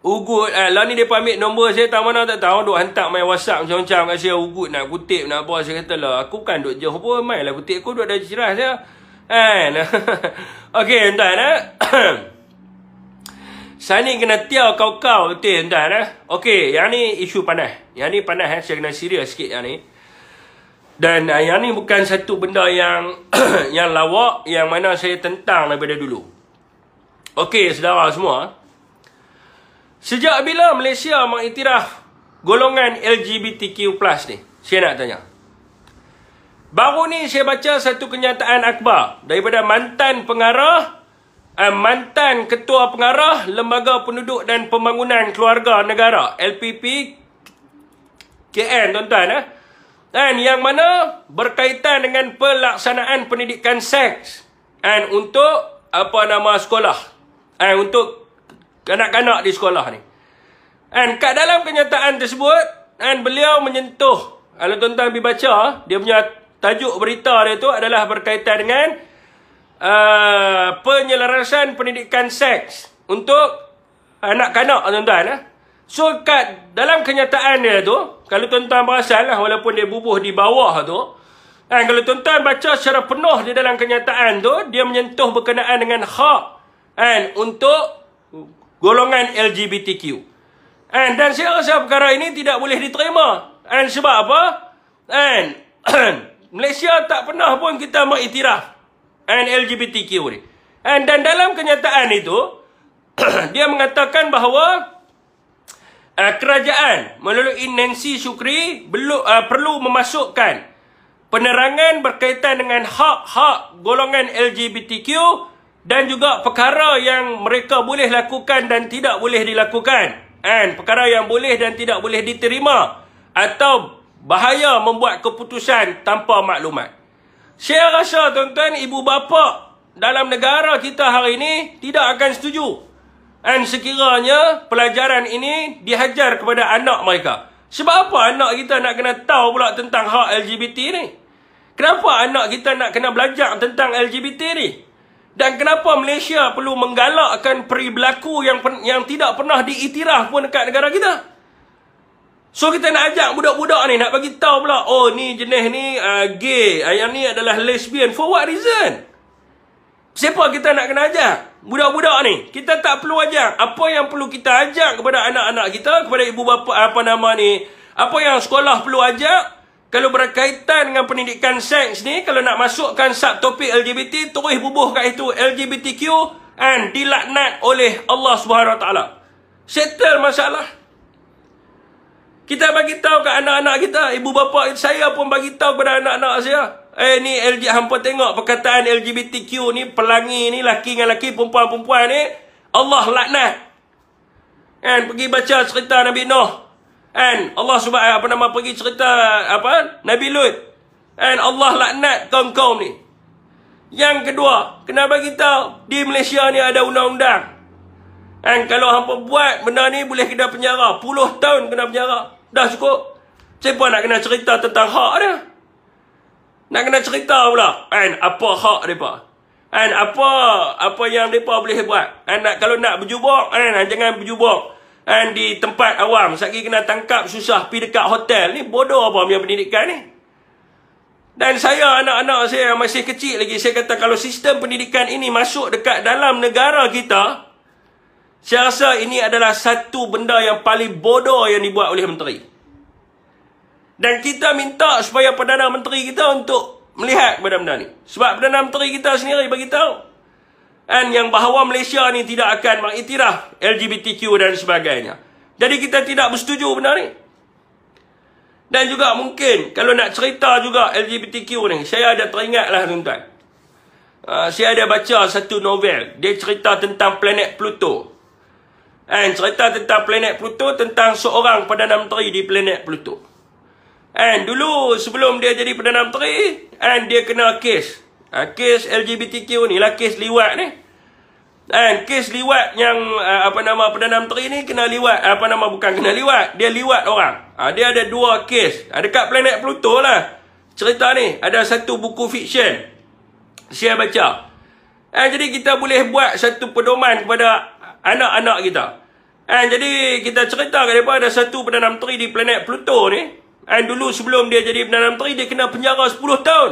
Ugut lah ni depa ambil nombor saya tak mana tak tahu, duk hantar main WhatsApp macam-macam kat saya. Ugut nak kutip nak apa, saya kata lah aku bukan duk jauh pun, main lah kutip aku duk ada cerah saya. Okey tuan-tuan Saya ni kena tiaw kau-kau betul tuan Okey, yang ni isu panas. Yang ni panas saya kena serius sikit yang ni. Dan yang ni bukan satu benda yang yang lawak, yang mana saya tentang daripada dulu. Okey, saudara semua. Sejak bila Malaysia mengiktiraf golongan LGBTQ+ ni? Saya nak tanya. Baru ni saya baca satu kenyataan akhbar daripada mantan pengarah, mantan ketua pengarah Lembaga Penduduk dan Pembangunan Keluarga Negara, LPP KN, tuan-tuan. Dan yang mana berkaitan dengan pelaksanaan pendidikan seks untuk sekolah. Untuk kanak-kanak di sekolah ni. Kat dalam kenyataan tersebut, beliau menyentuh, kalau tuan-tuan pergi baca, dia punya tajuk berita dia tu adalah berkaitan dengan penyelarasan pendidikan seks untuk anak-kanak, tuan-tuan. So, kat dalam kenyataan dia tu, kalau tuan-tuan perasan lah, walaupun dia bubuh di bawah tu, kalau tuan-tuan baca secara penuh di dalam kenyataan tu, dia menyentuh berkenaan dengan hak untuk golongan LGBTQ. Dan saya rasa perkara ini tidak boleh diterima. Sebab apa? Malaysia tak pernah pun kita mengiktiraf LGBTQ ni. Dan dalam kenyataan itu, dia mengatakan bahawa kerajaan melalui Nancy Shukri perlu memasukkan penerangan berkaitan dengan hak-hak golongan LGBTQ dan juga perkara yang mereka boleh lakukan dan tidak boleh dilakukan. Perkara yang boleh dan tidak boleh diterima atau bahaya membuat keputusan tanpa maklumat. Saya rasa tuan-tuan, ibu bapa dalam negara kita hari ini tidak akan setuju sekiranya pelajaran ini dihajar kepada anak mereka. Sebab apa anak kita nak kena tahu pula tentang hak LGBT ni? Kenapa anak kita nak kena belajar tentang LGBT ni? Dan kenapa Malaysia perlu menggalakkan perilaku yang tidak pernah diiktiraf pun dekat negara kita? So kita nak ajak budak-budak ni, nak bagi tahu pula, oh ni jenis ni gay, yang ni adalah lesbian. For what reason? Siapa kita nak kena ajak? Budak-budak ni. Kita tak perlu ajak. Apa yang perlu kita ajak kepada anak-anak kita, kepada ibu bapa apa yang sekolah perlu ajak, kalau berkaitan dengan pendidikan seks ni, kalau nak masukkan subtopik LGBT, terus bubuh kat itu LGBTQ dilaknat oleh Allah SWT. Settle masalah. Kita bagi tahu kat anak-anak kita, ibu bapa saya pun bagi tahu kepada anak-anak saya. Ni hampa tengok perkataan LGBTQ ni, pelangi ni, laki dengan laki, perempuan-perempuan ni, Allah laknat. Pergi baca cerita Nabi Nuh. Allah pergi cerita Nabi Lut. Allah laknat kaum-kaum ni. Yang kedua, kena bagi tahu di Malaysia ni ada undang-undang. Kalau hampa buat benda ni boleh kena penjara, 10 tahun kena penjara. Dah cukup. Siapa nak kena cerita tentang hak dia? Nak kena cerita pula apa hak mereka, apa yang mereka boleh buat. Kalau nak berjubuk, jangan berjubuk di tempat awam. Sekali kena tangkap susah pergi dekat hotel. Ni bodoh apa punya pendidikan ni. Dan saya, anak-anak saya yang masih kecil lagi, saya kata kalau sistem pendidikan ini masuk dekat dalam negara kita, saya rasa ini adalah satu benda yang paling bodoh yang dibuat oleh menteri. Dan kita minta supaya Perdana Menteri kita untuk melihat kepada benda ni. Sebab Perdana Menteri kita sendiri bagi tahu yang bahawa Malaysia ni tidak akan mengiktiraf LGBTQ dan sebagainya. Jadi kita tidak bersetuju benda ni. Dan juga mungkin kalau nak cerita juga LGBTQ ni, saya ada teringat lah tuan-tuan. Saya ada baca satu novel. Dia cerita tentang planet Pluto. Cerita tentang planet Pluto, tentang seorang Perdana Menteri di planet Pluto. Dulu sebelum dia jadi Perdana Menteri, dia kena kes. Kes LGBTQ ni lah, kes liwat ni. Kes liwat yang Perdana Menteri ni kena liwat, bukan kena liwat, dia liwat orang. Dia ada 2 kes. Dekat planet Pluto lah cerita ni. Ada satu buku fiksyen saya baca. Jadi kita boleh buat satu pedoman kepada anak-anak kita. Jadi kita cerita kat mereka ada satu Perdana Menteri di planet Pluto ni. Dulu sebelum dia jadi Perdana Menteri, dia kena penjara 10 tahun.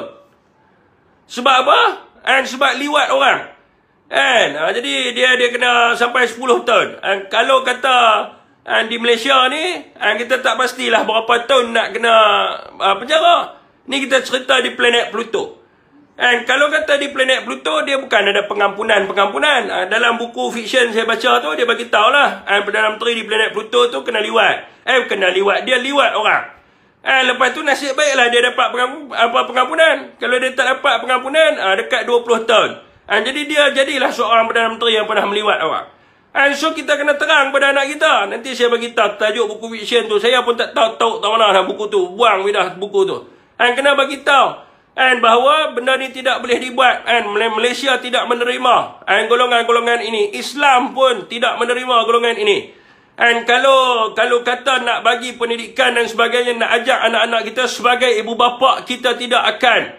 Sebab apa? Sebab liwat orang. Jadi dia kena sampai 10 tahun. Kalau kata di Malaysia ni, kita tak pastilah berapa tahun nak kena penjara. Ni kita cerita di planet Pluto. Kalau kata di planet Pluto, dia bukan ada pengampunan. Dalam buku fiksyen saya baca tu, dia bagi tahu lah. Perdana Menteri di planet Pluto tu kena liwat. Dia liwat orang. Lepas tu nasib baiklah dia dapat pengampunan. Kalau dia tak dapat pengampunan, dekat 20 tahun. Jadi dia jadilah seorang Perdana Menteri yang pernah meliwat orang. So kita kena terang pada anak kita. Nanti saya bagi tahu tajuk buku fiksyen tu. Saya pun tak tahu mana lah buku tu. Buang widah buku tu. Kena bagi tahu bahawa benda ni tidak boleh dibuat. Malaysia tidak menerima golongan-golongan ini. Islam pun tidak menerima golongan ini. Kalau kata nak bagi pendidikan dan sebagainya, nak ajak anak-anak kita, sebagai ibu bapa kita tidak akan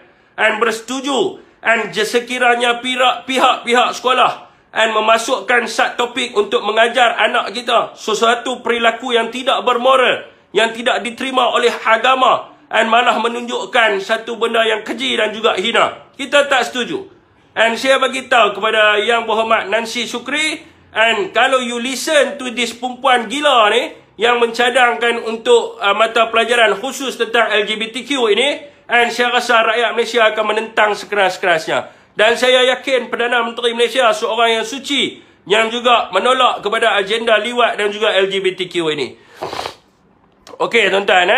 bersetuju sekiranya pihak-pihak sekolah memasukkan sat topik untuk mengajar anak kita sesuatu perilaku yang tidak bermoral, yang tidak diterima oleh agama, malah menunjukkan satu benda yang keji dan juga hina. Kita tak setuju. Saya bagi tahu kepada Yang Berhormat Nancy Sukri, kalau you listen to this perempuan gila ni yang mencadangkan untuk mata pelajaran khusus tentang LGBTQ ini, saya rasa rakyat Malaysia akan menentang sekeras-kerasnya. Dan saya yakin Perdana Menteri Malaysia seorang yang suci, yang juga menolak kepada agenda liwat dan juga LGBTQ ini. Okey, tuan-tuan.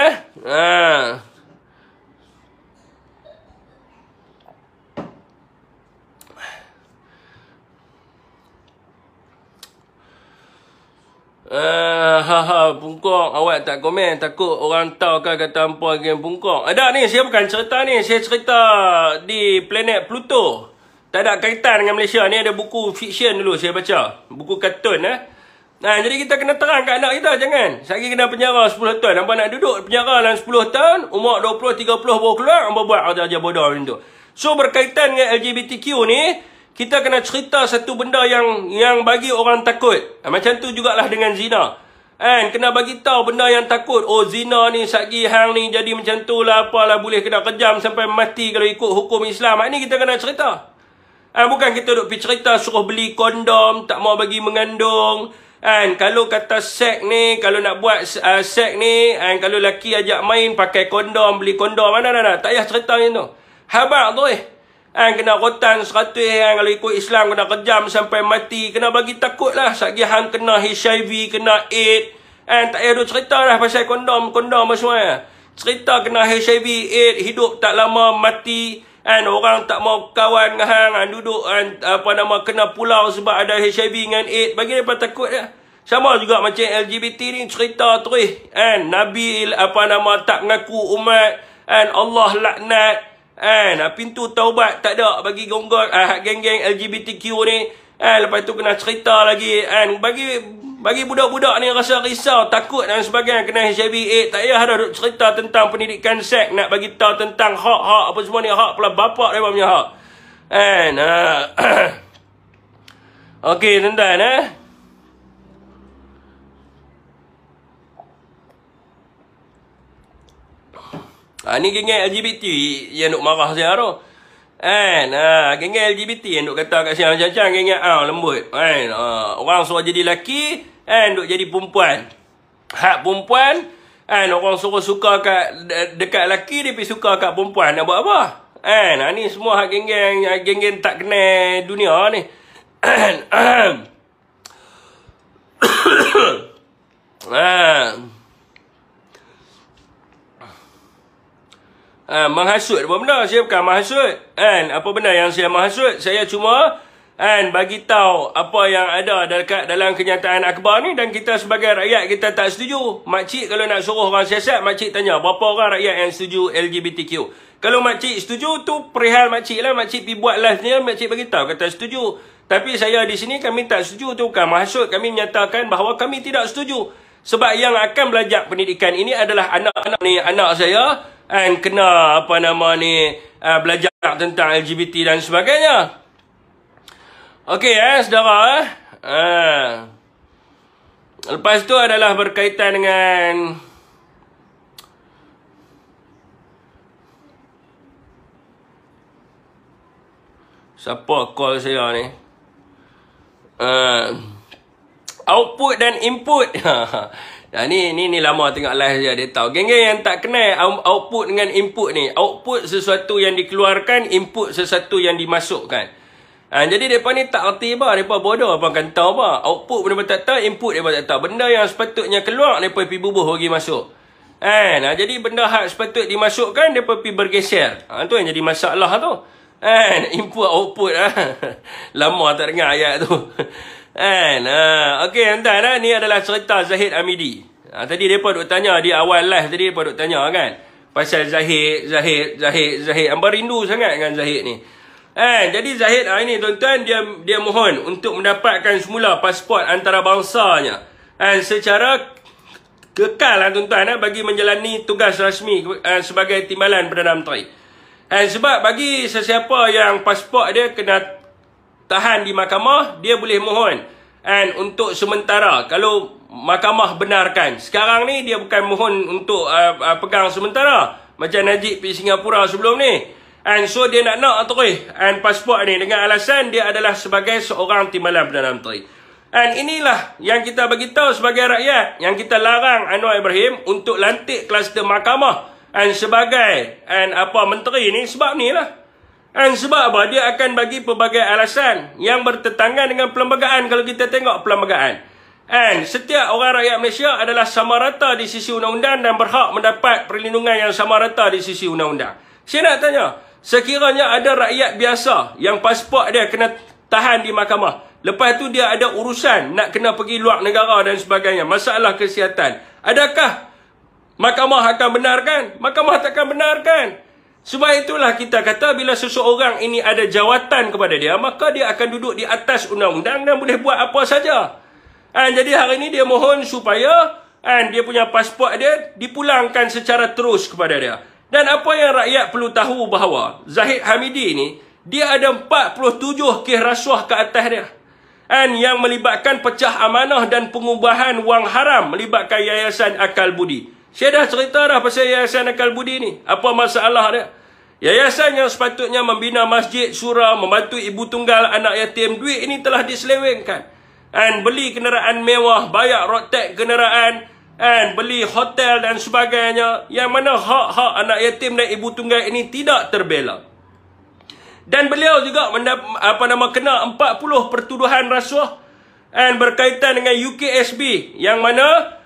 Pungkok, awak tak komen, takut orang tahu kan kata hampa game pungkok. Ada ni, saya bukan cerita ni, saya cerita di planet Pluto. Tak ada kaitan dengan Malaysia. Ni ada buku fiksyen dulu saya baca, buku kartun. Jadi kita kena terang kat anak kita, jangan sekali kena penjara 10 tahun. Hampa nak duduk penjara dalam 10 tahun, umur 20-30 baru keluar, hampa buat aja bodoh macam tu. So berkaitan dengan LGBTQ ni, kita kena cerita satu benda yang bagi orang takut. Macam tu jugalah dengan zina. Kena bagi tahu benda yang takut. Oh, zina ni satgi hang ni jadi macam tu lah, apalah, boleh kena kejam sampai mati kalau ikut hukum Islam. Ini kita kena cerita. Bukan kita duk pergi cerita suruh beli kondom, tak mau bagi mengandung. Kalau kata seks ni, kalau nak buat seks ni, kalau lelaki ajak main pakai kondom, beli kondom, mana. Tak payah cerita macam tu. Habaq tu kena rotan 100, kalau ikut Islam kena kejam sampai mati. Kena bagi takut lah. Satgi hang kena HIV, kena AIDS. Tak payah duk cerita lah pasal kondom semua. Cerita kena HIV, AIDS, hidup tak lama, mati. Orang tak mau kawan dengan hang, duduk kena pulau sebab ada HIV dengan AIDS. Bagi mereka takut lah. Sama juga macam LGBT ni, cerita terus. Nabi tak mengaku umat. Allah laknat. Pintu taubat tak ada bagi geng-geng LGBTQ ni. Lepas tu kena cerita lagi. Bagi budak-budak ni rasa risau, takut dan sebagainya, kena HIV AIDS. Tak payah ada duk cerita tentang pendidikan seks, nak bagi tahu tentang hak-hak apa semua ni, hak pula bapak dia punya hak. Okey, tuan-tuan. Ni geng-geng LGBT yang duk marah saya tu. Geng-geng LGBT yang duk kata kat saya macam-macam, geng-geng lembut. Orang suruh jadi lelaki, duk jadi perempuan. Hak perempuan, orang suruh suka dekat lelaki, dia pergi suka kat perempuan. Nak buat apa? Ni semua hak geng-geng tak kenal dunia ni. Menghasut apa benda? Saya bukan menghasut. Apa benda yang saya menghasut? Saya cuma bagi tahu apa yang ada dalam kenyataan akhbar ni, dan kita sebagai rakyat kita tak setuju. Makcik kalau nak suruh orang siasat, makcik tanya berapa orang rakyat yang setuju LGBTQ. Kalau makcik setuju tu perihal makcik lah. Makcik pergi buat live ni, makcik bagi tahu kata setuju. Tapi saya di sini kami tak setuju, tu bukan menghasut. Kami menyatakan bahawa kami tidak setuju. Sebab yang akan belajar pendidikan ini adalah anak-anak ni, anak saya. Kena belajar tentang LGBT dan sebagainya. Okey saudara. Lepas tu adalah berkaitan dengan siapa call saya ni. output dan input. Nah, ni lama tengok live je, dia tahu. Geng-geng yang tak kenal output dengan input ni. Output sesuatu yang dikeluarkan, input sesuatu yang dimasukkan. Jadi mereka ni tak erti apa. Mereka bodoh apa akan tahu apa. Output pun mereka tak tahu, input mereka tak tahu. Benda yang sepatutnya keluar, mereka pergi bubuh bagi masuk. Jadi benda hak sepatut dimasukkan, mereka pergi bergeser. Tu yang jadi masalah tu. Input, output. Lama tak dengar ayat tu. Okey, tuan-tuan, ni adalah cerita Zahid Hamidi. Tadi mereka duk tanya di awal live tadi, mereka duk tanya kan. Pasal Zahid. Hamba rindu sangat dengan Zahid ni. Jadi Zahid ini tuan-tuan, dia mohon untuk mendapatkan semula pasport antarabangsanya secara kekal tuan-tuan, bagi menjalani tugas rasmi sebagai timbalan Perdana Menteri. Sebab bagi sesiapa yang pasport dia kena tahan di mahkamah, dia boleh mohon untuk sementara kalau mahkamah benarkan. Sekarang ni dia bukan mohon untuk pegang sementara macam Najib pergi Singapura sebelum ni. So dia nak terus pasport ni dengan alasan dia adalah sebagai seorang timbalan Perdana Menteri. Inilah yang kita beritahu sebagai rakyat, yang kita larang Anwar Ibrahim untuk lantik kluster mahkamah sebagai menteri ni. Sebab ni lah. Sebab apa? Dia akan bagi pelbagai alasan yang bertentangan dengan perlembagaan. Kalau kita tengok perlembagaan, setiap orang rakyat Malaysia adalah sama rata di sisi undang-undang dan berhak mendapat perlindungan yang sama rata di sisi undang-undang. Saya nak tanya, sekiranya ada rakyat biasa yang pasport dia kena tahan di mahkamah, lepas tu dia ada urusan nak kena pergi luar negara dan sebagainya, masalah kesihatan, adakah mahkamah akan benarkan? Mahkamah takkan benarkan. Sebab itulah kita kata, bila seseorang ini ada jawatan kepada dia, maka dia akan duduk di atas undang-undang dan boleh buat apa saja. Jadi hari ini dia mohon supaya dia punya pasport dia dipulangkan secara terus kepada dia. Dan apa yang rakyat perlu tahu bahawa Zahid Hamidi ni, dia ada 47 kes rasuah ke atas dia. Yang melibatkan pecah amanah dan pengubahan wang haram, melibatkan Yayasan Akal Budi. Saya dah cerita dah pasal Yayasan Akal Budi ni. Apa masalah dia? Yayasan yang sepatutnya membina masjid, surau, membantu ibu tunggal, anak yatim, duit ini telah diselewengkan. Beli kenderaan mewah, bayar road tax kenderaan, beli hotel dan sebagainya, yang mana hak-hak anak yatim dan ibu tunggal ini tidak terbela. Dan beliau juga kena 40 pertuduhan rasuah berkaitan dengan UKSB, yang mana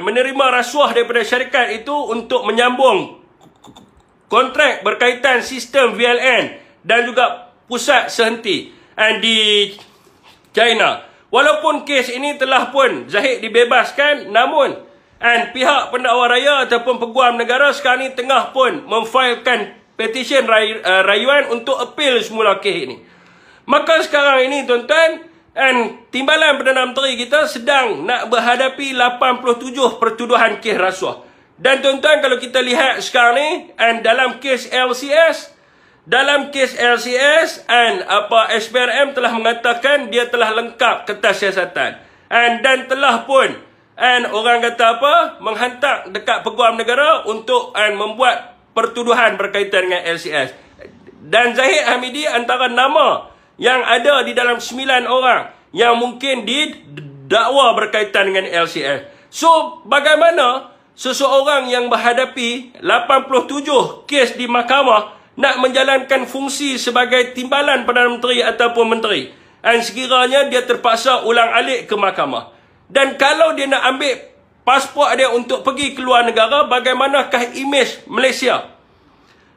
menerima rasuah daripada syarikat itu untuk menyambung kontrak berkaitan sistem VLN dan juga pusat sehenti di China. Walaupun kes ini telah pun Zahid dibebaskan, namun pihak pendakwa raya ataupun peguam negara sekarang ini tengah pun memfailkan petisyen rayuan untuk appeal semula kes ini. Maka sekarang ini tuan-tuan, timbalan Perdana Menteri kita sedang nak berhadapi 87 pertuduhan kes rasuah. Dan tuan-tuan, kalau kita lihat sekarang ni, dalam kes LCS, SPRM telah mengatakan dia telah lengkap kertas siasatan. Dan telah pun orang kata menghantar dekat peguam negara untuk membuat pertuduhan berkaitan dengan LCS. Dan Zahid Hamidi antara nama yang ada di dalam 9 orang yang mungkin didakwa berkaitan dengan LCS. So, bagaimana seseorang yang berhadapi 87 kes di mahkamah nak menjalankan fungsi sebagai timbalan Perdana Menteri ataupun menteri, sekiranya dia terpaksa ulang-alik ke mahkamah. Dan kalau dia nak ambil pasport dia untuk pergi ke luar negara, bagaimanakah imej Malaysia?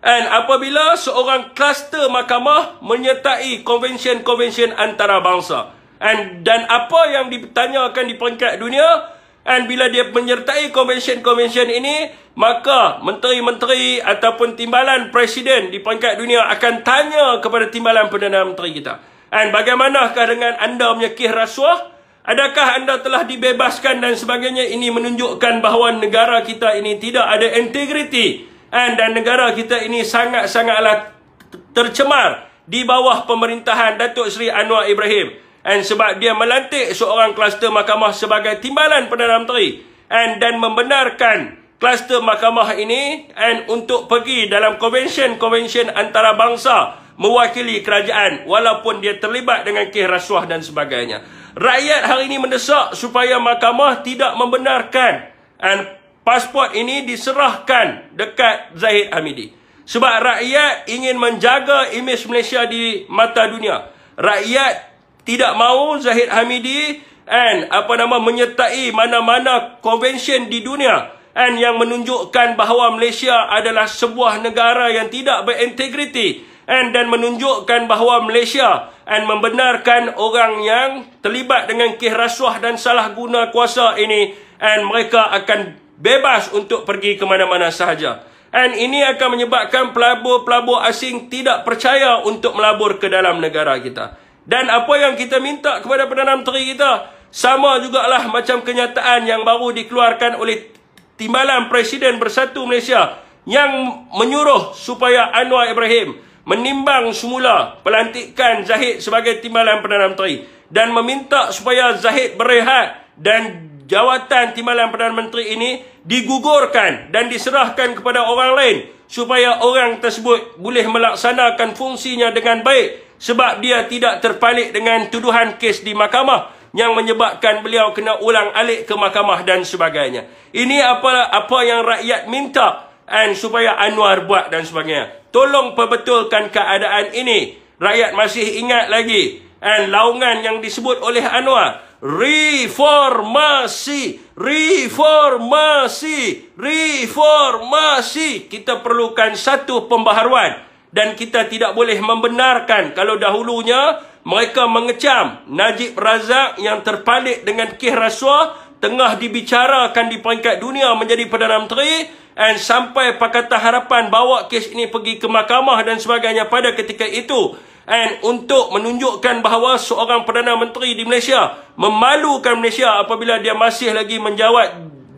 Apabila seorang kluster mahkamah menyertai konvensyen-konvensyen antarabangsa. Dan apa yang ditanyakan di peringkat dunia, bila dia menyertai konvensyen-konvensyen ini, maka menteri-menteri ataupun timbalan presiden di peringkat dunia akan tanya kepada timbalan Perdana Menteri kita. Bagaimanakah dengan anda punya kes rasuah? Adakah anda telah dibebaskan dan sebagainya? Ini menunjukkan bahawa negara kita ini tidak ada integriti. Dan negara kita ini sangat-sangatlah tercemar di bawah pemerintahan Datuk Seri Anwar Ibrahim. Sebab dia melantik seorang kluster mahkamah sebagai timbalan Perdana Menteri. Dan membenarkan kluster mahkamah ini untuk pergi dalam konvensyen-konvensyen antarabangsa mewakili kerajaan walaupun dia terlibat dengan kes rasuah dan sebagainya. Rakyat hari ini mendesak supaya mahkamah tidak membenarkan pasport ini diserahkan dekat Zahid Hamidi. Sebab rakyat ingin menjaga imej Malaysia di mata dunia. Rakyat tidak mahu Zahid Hamidi menyertai mana-mana konvensyen di dunia yang menunjukkan bahawa Malaysia adalah sebuah negara yang tidak berintegriti dan menunjukkan bahawa Malaysia membenarkan orang yang terlibat dengan kes rasuah dan salah guna kuasa ini mereka akan bebas untuk pergi ke mana-mana sahaja. Ini akan menyebabkan pelabur-pelabur asing tidak percaya untuk melabur ke dalam negara kita. Dan apa yang kita minta kepada Perdana Menteri kita sama jugalah macam kenyataan yang baru dikeluarkan oleh Timbalan Presiden Bersatu Malaysia yang menyuruh supaya Anwar Ibrahim menimbang semula pelantikan Zahid sebagai Timbalan Perdana Menteri dan meminta supaya Zahid berehat dan jawatan Timbalan Perdana Menteri ini digugurkan dan diserahkan kepada orang lain supaya orang tersebut boleh melaksanakan fungsinya dengan baik sebab dia tidak terpalit dengan tuduhan kes di mahkamah yang menyebabkan beliau kena ulang alik ke mahkamah dan sebagainya. Ini apa yang rakyat minta supaya Anwar buat dan sebagainya. Tolong perbetulkan keadaan ini. Rakyat masih ingat lagi laungan yang disebut oleh Anwar. Reformasi, reformasi, reformasi. Kita perlukan satu pembaharuan dan kita tidak boleh membenarkan kalau dahulunya mereka mengecam Najib Razak yang terpalit dengan kes rasuah tengah dibicarakan di peringkat dunia menjadi Perdana Menteri sampai Pakatan Harapan bawa kes ini pergi ke mahkamah dan sebagainya pada ketika itu untuk menunjukkan bahawa seorang Perdana Menteri di Malaysia memalukan Malaysia apabila dia masih lagi menjawat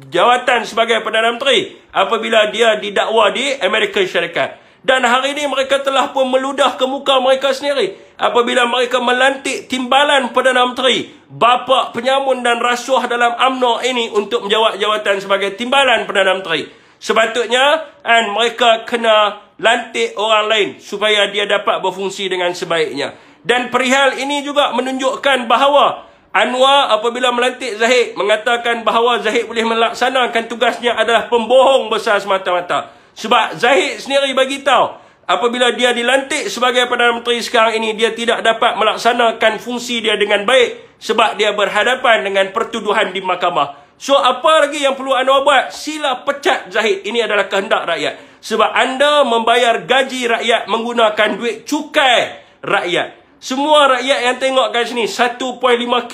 jawatan sebagai Perdana Menteri apabila dia didakwa di Amerika Syarikat. Dan hari ini mereka telah pun meludah ke muka mereka sendiri apabila mereka melantik Timbalan Perdana Menteri, bapa penyamun dan rasuah dalam UMNO ini untuk menjawat jawatan sebagai Timbalan Perdana Menteri. Sepatutnya mereka kena lantik orang lain supaya dia dapat berfungsi dengan sebaiknya. Dan perihal ini juga menunjukkan bahawa Anwar apabila melantik Zahid mengatakan bahawa Zahid boleh melaksanakan tugasnya adalah pembohong besar semata-mata. Sebab Zahid sendiri bagi tahu apabila dia dilantik sebagai Perdana Menteri sekarang ini dia tidak dapat melaksanakan fungsi dia dengan baik sebab dia berhadapan dengan pertuduhan di mahkamah. So apa lagi yang perlu Anwar buat? Sila pecat Zahid. Ini adalah kehendak rakyat. Sebab anda membayar gaji rakyat menggunakan duit cukai rakyat. Semua rakyat yang tengok kat sini 1.5K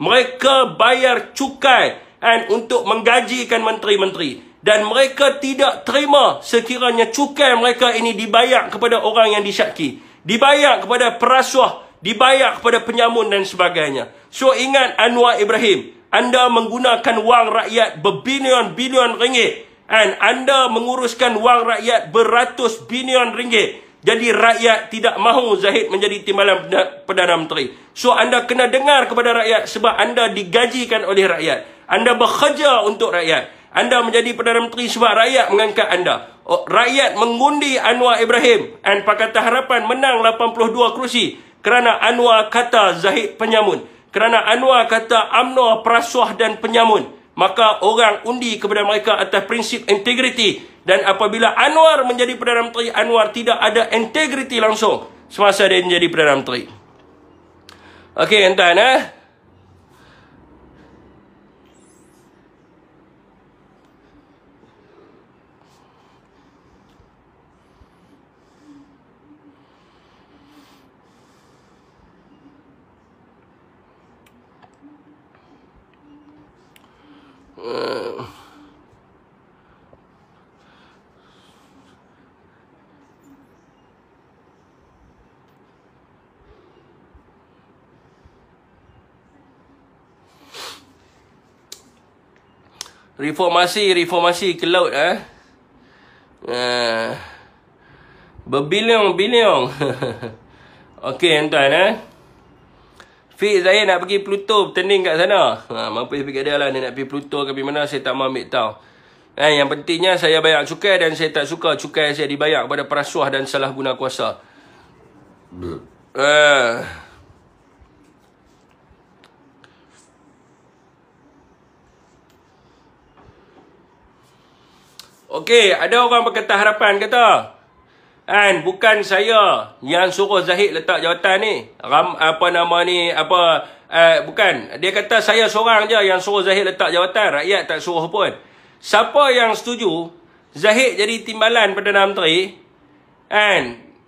mereka bayar cukai untuk menggajikan menteri-menteri. Dan mereka tidak terima sekiranya cukai mereka ini dibayar kepada orang yang disyaki. Dibayar kepada perasuah, dibayar kepada penyamun dan sebagainya. So ingat Anwar Ibrahim, anda menggunakan wang rakyat berbilion-bilion ringgit. Anda menguruskan wang rakyat beratus bilion ringgit. Jadi rakyat tidak mahu Zahid menjadi Timbalan Perdana Menteri. So anda kena dengar kepada rakyat sebab anda digajikan oleh rakyat. Anda bekerja untuk rakyat. Anda menjadi Perdana Menteri sebab rakyat mengangkat anda. Rakyat mengundi Anwar Ibrahim dan Pakatan Harapan menang 82 kerusi kerana Anwar kata Zahid penyamun. Kerana Anwar kata UMNO perasuah dan penyamun. Maka orang undi kepada mereka atas prinsip integriti. Dan apabila Anwar menjadi Perdana Menteri, Anwar tidak ada integriti langsung semasa dia menjadi Perdana Menteri. Okey, tuan Reformasi ke laut berbilion-bilion. Okey tuan Fik saya nak pergi Pluto bertanding kat sana. Mampu saya fikir dia lah dia nak pergi Pluto ke pergi mana saya tak mahu ambil tahu. Yang pentingnya saya bayar cukai dan saya tak suka cukai saya dibayar kepada perasuah dan salah guna kuasa. Okey, ada orang Pakatan Harapan kata, bukan saya yang suruh Zahid letak jawatan ni. Bukan. Dia kata saya seorang je yang suruh Zahid letak jawatan. Rakyat tak suruh pun. Siapa yang setuju Zahid jadi timbalan Perdana Menteri,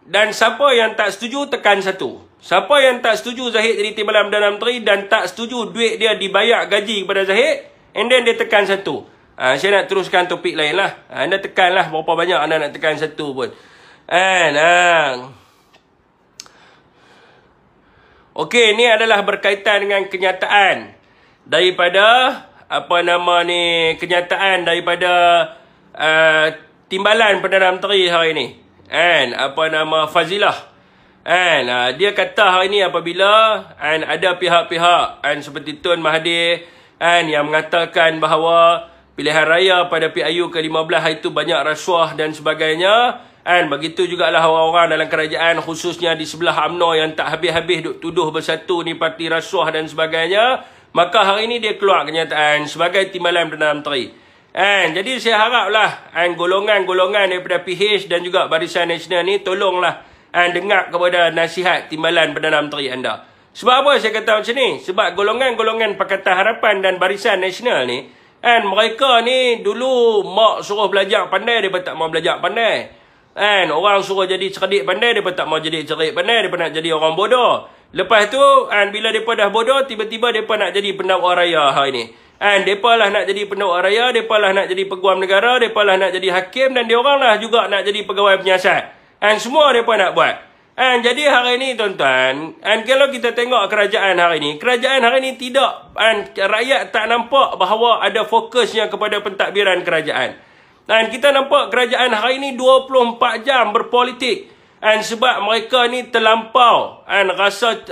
dan siapa yang tak setuju tekan 1. Siapa yang tak setuju Zahid jadi timbalan Perdana Menteri dan tak setuju duit dia dibayar gaji kepada Zahid, and then dia tekan 1. Saya nak teruskan topik lain lah. Anda tekanlah berapa banyak anda nak tekan 1 pun. Okey, ni adalah berkaitan dengan kenyataan daripada kenyataan daripada timbalan Perdana Menteri hari ni. Fazilah. Dia kata hari ni apabila ada pihak-pihak seperti Tun Mahathir yang mengatakan bahawa pilihan raya pada PIU ke-15 itu banyak rasuah dan sebagainya. Begitu jugalah orang-orang dalam kerajaan, khususnya di sebelah UMNO yang tak habis-habis duk tuduh bersatu ni parti rasuah dan sebagainya. Maka hari ini dia keluar kenyataan sebagai timbalan Perdana Menteri. Jadi saya haraplah golongan-golongan daripada PH dan juga Barisan Nasional ni tolonglah dengar kepada nasihat timbalan Perdana Menteri anda. Sebab apa saya kata macam ni? Sebab golongan-golongan Pakatan Harapan dan Barisan Nasional ni, mereka ni dulu mak suruh belajar pandai, mereka tak mau belajar pandai. Orang suruh jadi cerdik pandai, mereka tak mau jadi cerdik pandai, mereka nak jadi orang bodoh. Lepas tu, bila mereka dah bodoh, tiba-tiba mereka nak jadi pendakwa raya hari ni. Mereka lah nak jadi pendakwa raya, mereka lah nak jadi peguam negara, mereka lah nak jadi hakim, dan diorang lah juga nak jadi pegawai penyiasat. Semua mereka nak buat. Jadi hari ni tuan-tuan, kalau kita tengok kerajaan hari ni tidak, rakyat tak nampak bahawa ada fokusnya kepada pentadbiran kerajaan. Kita nampak kerajaan hari ni 24 jam berpolitik. Sebab mereka ni terlampau rasa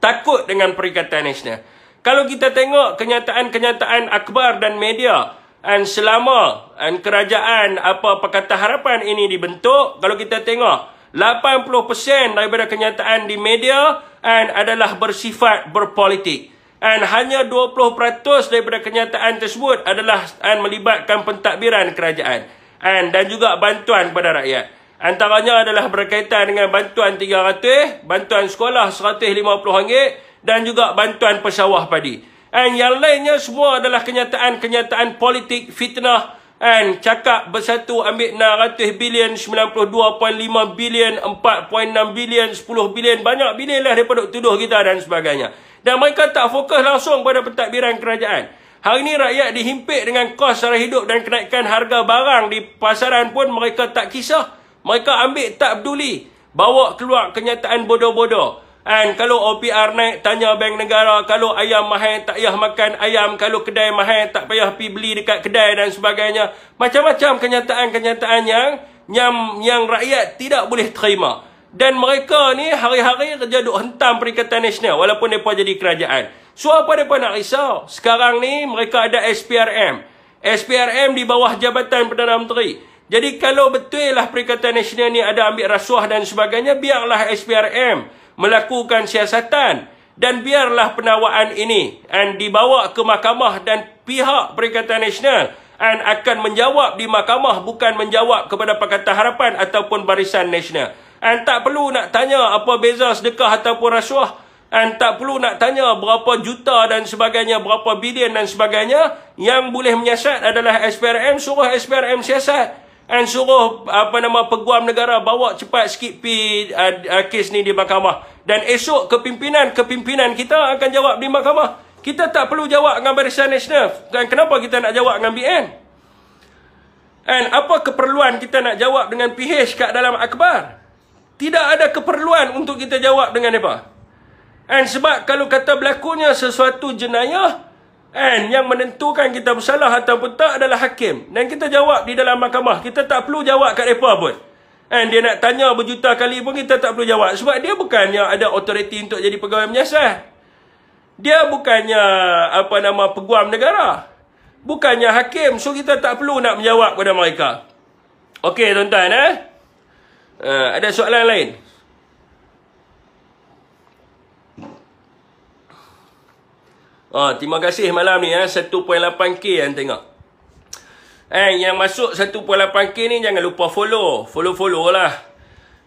takut dengan Perikatan Nasional. Kalau kita tengok kenyataan-kenyataan akhbar dan media selama kerajaan Pakatan Harapan ini dibentuk, kalau kita tengok 80% daripada kenyataan di media adalah bersifat berpolitik. Hanya 20% daripada kenyataan tersebut adalah melibatkan pentadbiran kerajaan dan juga bantuan kepada rakyat. Antaranya adalah berkaitan dengan bantuan 300, bantuan sekolah RM150 dan juga bantuan pesawah padi. Yang lainnya semua adalah kenyataan-kenyataan politik, fitnah, cakap bersatu ambil 600 bilion, 92.5 bilion, 4.6 bilion, 10 bilion, banyak bilion lah mereka tuduh kita dan sebagainya. Dan mereka tak fokus langsung pada pentadbiran kerajaan. Hari ini rakyat dihimpit dengan kos sara hidup dan kenaikan harga barang di pasaran pun mereka tak kisah. Mereka ambil tak peduli. Bawa keluar kenyataan bodoh-bodoh. Kalau OPR naik, tanya Bank Negara. Kalau ayam mahal, tak payah makan ayam. Kalau kedai mahal, tak payah pergi beli dekat kedai dan sebagainya. Macam-macam kenyataan-kenyataan yang rakyat tidak boleh terima. Dan mereka ni hari-hari kerja duk hentam Perikatan Nasional walaupun mereka jadi kerajaan. So apa mereka nak risau? Sekarang ni mereka ada SPRM. SPRM di bawah Jabatan Perdana Menteri. Jadi kalau betul lah Perikatan Nasional ni ada ambil rasuah dan sebagainya, biarlah SPRM melakukan siasatan dan biarlah penawaran ini dibawa ke mahkamah dan pihak Perikatan Nasional akan menjawab di mahkamah, bukan menjawab kepada Pakatan Harapan ataupun Barisan Nasional. Tak perlu nak tanya apa beza sedekah ataupun rasuah. Tak perlu nak tanya berapa juta dan sebagainya, berapa bilion dan sebagainya. Yang boleh menyiasat adalah SPRM, suruh SPRM siasat. Suruh peguam negara bawa cepat sikit pi kes ni di mahkamah. Dan esok kepimpinan kita akan jawab di mahkamah. Kita tak perlu jawab dengan Barisan Nasional. Dan kenapa kita nak jawab dengan BN? Apa keperluan kita nak jawab dengan PH kat dalam akhbar? Tidak ada keperluan untuk kita jawab dengan mereka. Sebab kalau kata berlakunya sesuatu jenayah, yang menentukan kita bersalah ataupun tak adalah hakim. Dan kita jawab di dalam mahkamah. Kita tak perlu jawab kat mereka pun. Dia nak tanya berjuta kali pun kita tak perlu jawab. Sebab dia bukannya ada otoriti untuk jadi pegawai menyiasat. Dia bukannya peguam negara. Bukannya hakim. So kita tak perlu nak menjawab kepada mereka. Okey tuan-tuan. Ada soalan lain? Terima kasih malam ni 1.8k yang tengok. Yang masuk 1.8k ni jangan lupa follow. Follow lah.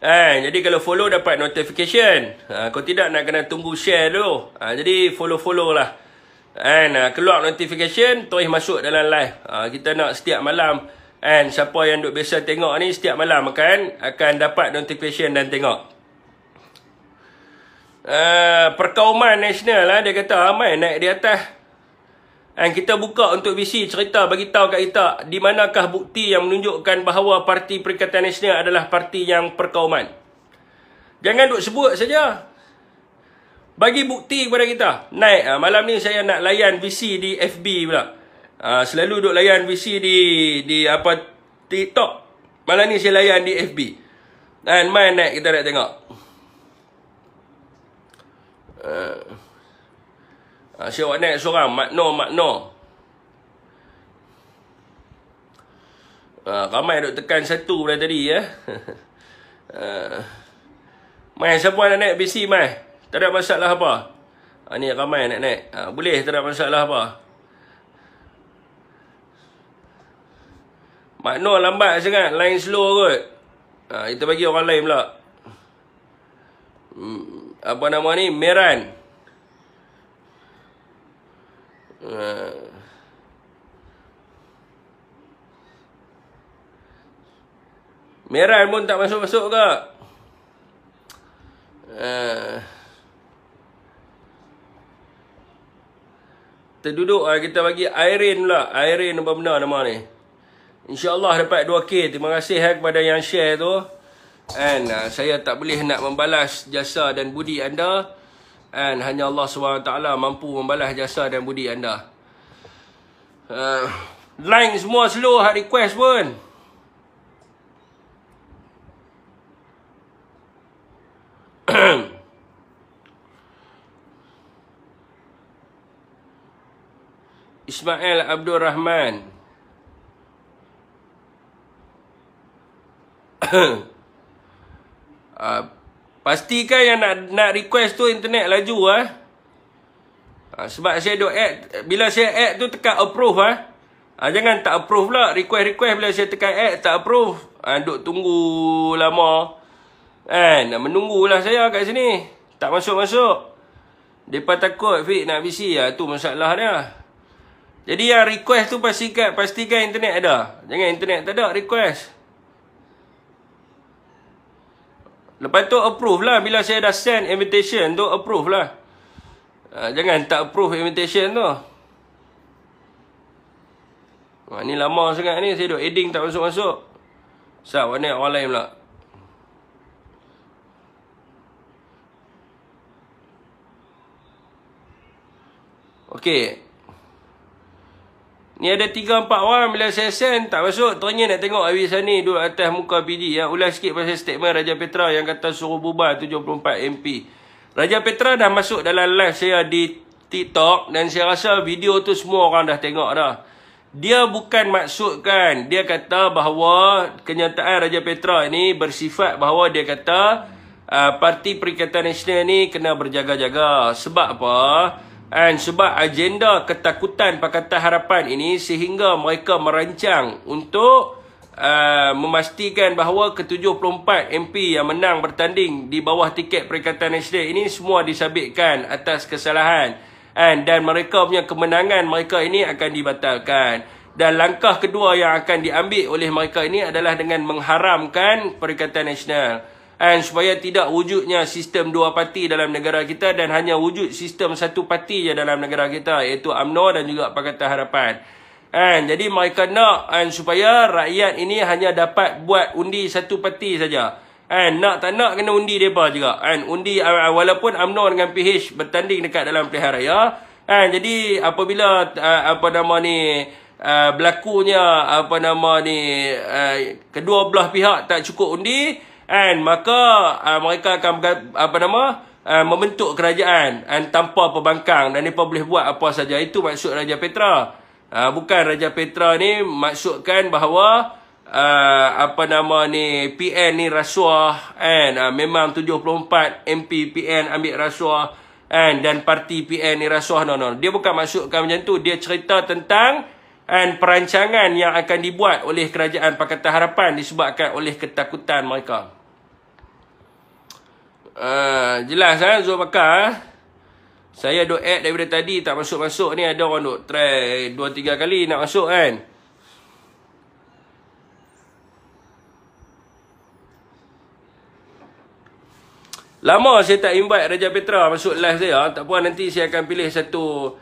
Jadi kalau follow dapat notification. Kalau tidak nak kena tunggu share dulu. Jadi follow lah. Keluar notification, terus masuk dalam live. Kita nak setiap malam. Siapa yang duk biasa tengok ni setiap malam akan dapat notification dan tengok. Perkauman nasional dia kata ramai naik di atas. Kita buka untuk visi cerita bagi tahu kat kita di manakah bukti yang menunjukkan bahawa Parti Perikatan Nasional adalah parti yang perkauman. Jangan duk sebut saja. Bagi bukti kepada kita. Naik malam ni saya nak layan visi di FB pula. Selalu duk layan visi di TikTok. Malam ni saya layan di FB. Main naik kita nak tengok. Saya naik seorang makno. Ramai duk tekan satu dah tadi Mai siapa nak naik BC mai? Tak ada masalah apa. Ni ramai nak naik. Boleh, tak ada masalah apa. Makno lambat sangat, line slow kot. Kita bagi orang lain pula. Apa nama ni? Meran. Meran pun tak masuk-masuk ke? Terduduk kita bagi Irene pula. Irene apa benar nama ni? InsyaAllah dapat 2k. Terima kasih kepada yang share tu. Saya tak boleh nak membalas jasa dan budi anda. Hanya Allah SWT mampu membalas jasa dan budi anda. Line semua slow hard request pun. Ismail Abdul Rahman. Pastikan yang nak request tu internet laju sebab saya duk add. Bila saya add tu tekan approve jangan tak approve pula. Request bila saya tekan add tak approve. Duk tunggu lama. Menunggulah saya kat sini. Tak masuk-masuk. Depa takut Fik nak BC tu masalah dia. Jadi yang request tu pastikan internet ada. Jangan internet tak ada request. Lepas tu approve lah. Bila saya dah send invitation tu approve lah. Jangan tak approve invitation tu. Ni lama sangat ni. Saya duk adding tak masuk-masuk. Warna orang lain pula. Okey. Ni ada 3-4 orang bila saya send tak masuk. Ternyata nak tengok habis ni duduk atas muka PD. Ulas sikit pasal statement Raja Petra yang kata suruh bubar 74 MP. Raja Petra dah masuk dalam live saya di TikTok. Dan saya rasa video tu semua orang dah tengok dah. Dia bukan maksudkan. Dia kata bahawa kenyataan Raja Petra ni bersifat bahawa dia kata Parti Perikatan Nasional ni kena berjaga-jaga. Sebab apa? Sebab agenda ketakutan Pakatan Harapan ini sehingga mereka merancang untuk memastikan bahawa ke-74 MP yang menang bertanding di bawah tiket Perikatan Nasional ini semua disabitkan atas kesalahan. Dan mereka punya kemenangan mereka ini akan dibatalkan. Dan langkah kedua yang akan diambil oleh mereka ini adalah dengan mengharamkan Perikatan Nasional. Supaya tidak wujudnya sistem dua parti dalam negara kita dan hanya wujud sistem satu parti je dalam negara kita, iaitu UMNO dan juga Pakatan Harapan. Jadi mereka nak supaya rakyat ini hanya dapat buat undi satu parti saja. Nak tak nak kena undi mereka juga. Undi walaupun UMNO dengan PH bertanding dekat dalam pilihan raya. Jadi apabila berlakunya kedua belah pihak tak cukup undi, maka mereka akan membentuk kerajaan tanpa pembangkang dan mereka boleh buat apa saja. Itu maksud Raja Petra. Bukan Raja Petra ni maksudkan bahawa PN ni rasuah. Memang 74 MP PN ambil rasuah. dan parti PN ni rasuah. No. Dia bukan maksudkan macam tu. Dia cerita tentang perancangan yang akan dibuat oleh Kerajaan Pakatan Harapan disebabkan oleh ketakutan mereka. Jelas Zul Bakar. Saya duk add daripada tadi tak masuk-masuk ni. Ada orang duk try 2-3 kali nak masuk kan. Lama saya tak invite Raja Petra masuk live saya. Tak apa, nanti saya akan pilih satu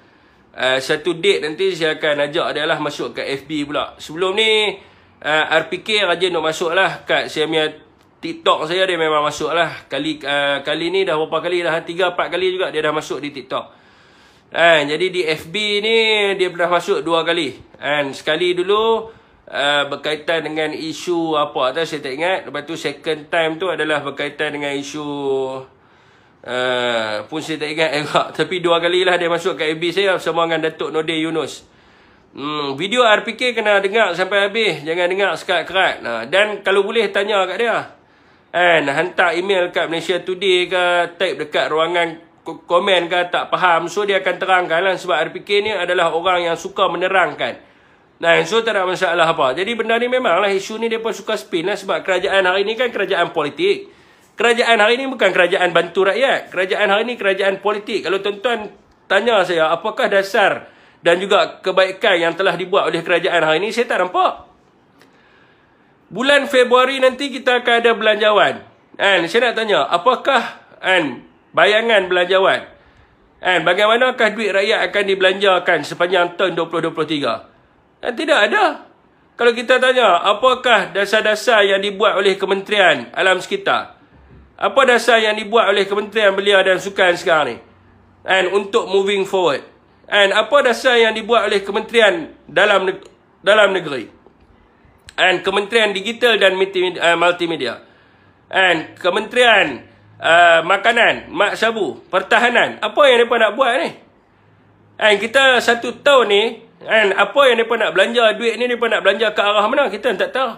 date nanti saya akan ajak dia lah masuk kat FB pula. Sebelum ni RPK rajin nak masuk lah kat saya punya TikTok saya, dia memang masuk lah. Kali ni dah berapa kali dah, 3-4 kali juga dia dah masuk di TikTok. Jadi di FB ni dia pernah masuk 2 kali. Sekali dulu berkaitan dengan isu apa atas saya tak ingat. Lepas tu second time tu adalah berkaitan dengan isu pun saya tak ingat juga. Tapi 2 kali lah dia masuk kat FB saya bersama dengan Datuk Nordin Yunus. Video RPK kena dengar sampai habis, jangan dengar sekat-kerat. Dan kalau boleh tanya kat dia, hantar email kat Malaysia Today ke, type dekat ruangan komen ke, tak faham, so dia akan terangkan lah. Sebab RPK ni adalah orang yang suka menerangkan. So tak ada masalah apa. Jadi benda ni memanglah isu ni mereka suka spin lah. Sebab kerajaan hari ni kan kerajaan politik. Kerajaan hari ni bukan kerajaan bantu rakyat. Kerajaan hari ni kerajaan politik. Kalau tuan-tuan tanya saya apakah dasar dan juga kebaikan yang telah dibuat oleh kerajaan hari ni, saya tak nampak. Bulan Februari nanti kita akan ada belanjawan. Saya nak tanya, apakah bayangan belanjawan? Bagaimanakah duit rakyat akan dibelanjakan sepanjang tahun 2023? Tidak ada. Kalau kita tanya, apakah dasar-dasar yang dibuat oleh Kementerian Alam Sekitar? Apa dasar yang dibuat oleh Kementerian Belia dan Sukan sekarang ni? Untuk moving forward. Apa dasar yang dibuat oleh Kementerian Dalam Negeri? Kementerian Digital dan Multimedia. Kementerian Makanan, Mak Sabu, Pertahanan. Apa yang mereka nak buat ni? Kita 1 tahun ni, apa yang mereka nak belanja duit ni, mereka nak belanja ke arah mana? Kita tak tahu.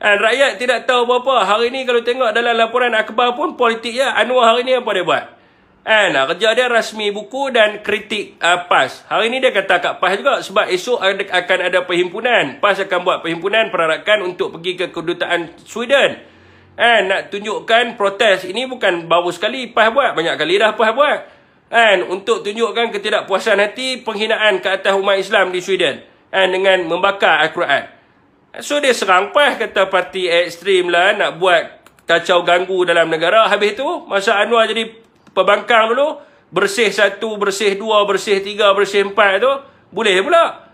Rakyat tidak tahu apa-apa. Hari ni kalau tengok dalam laporan akhbar pun politik ya. Anwar hari ni apa dia buat? Kerja dia rasmi buku dan kritik PAS. Hari ni dia kata kat PAS juga. Sebab esok akan ada perhimpunan. PAS akan buat perhimpunan perarakan untuk pergi ke kedutaan Sweden. Nak tunjukkan protes. Ini bukan baru sekali PAS buat. Banyak kali dah PAS buat. Untuk tunjukkan ketidakpuasan hati, penghinaan ke atas umat Islam di Sweden. Dengan membakar Al-Quran. So dia serang PAS, kata parti ekstrim lah, nak buat kacau ganggu dalam negara. Habis tu, masa Anwar jadi pembangkang dulu, bersih 1, bersih 2, bersih 3, bersih 4 tu, boleh pula.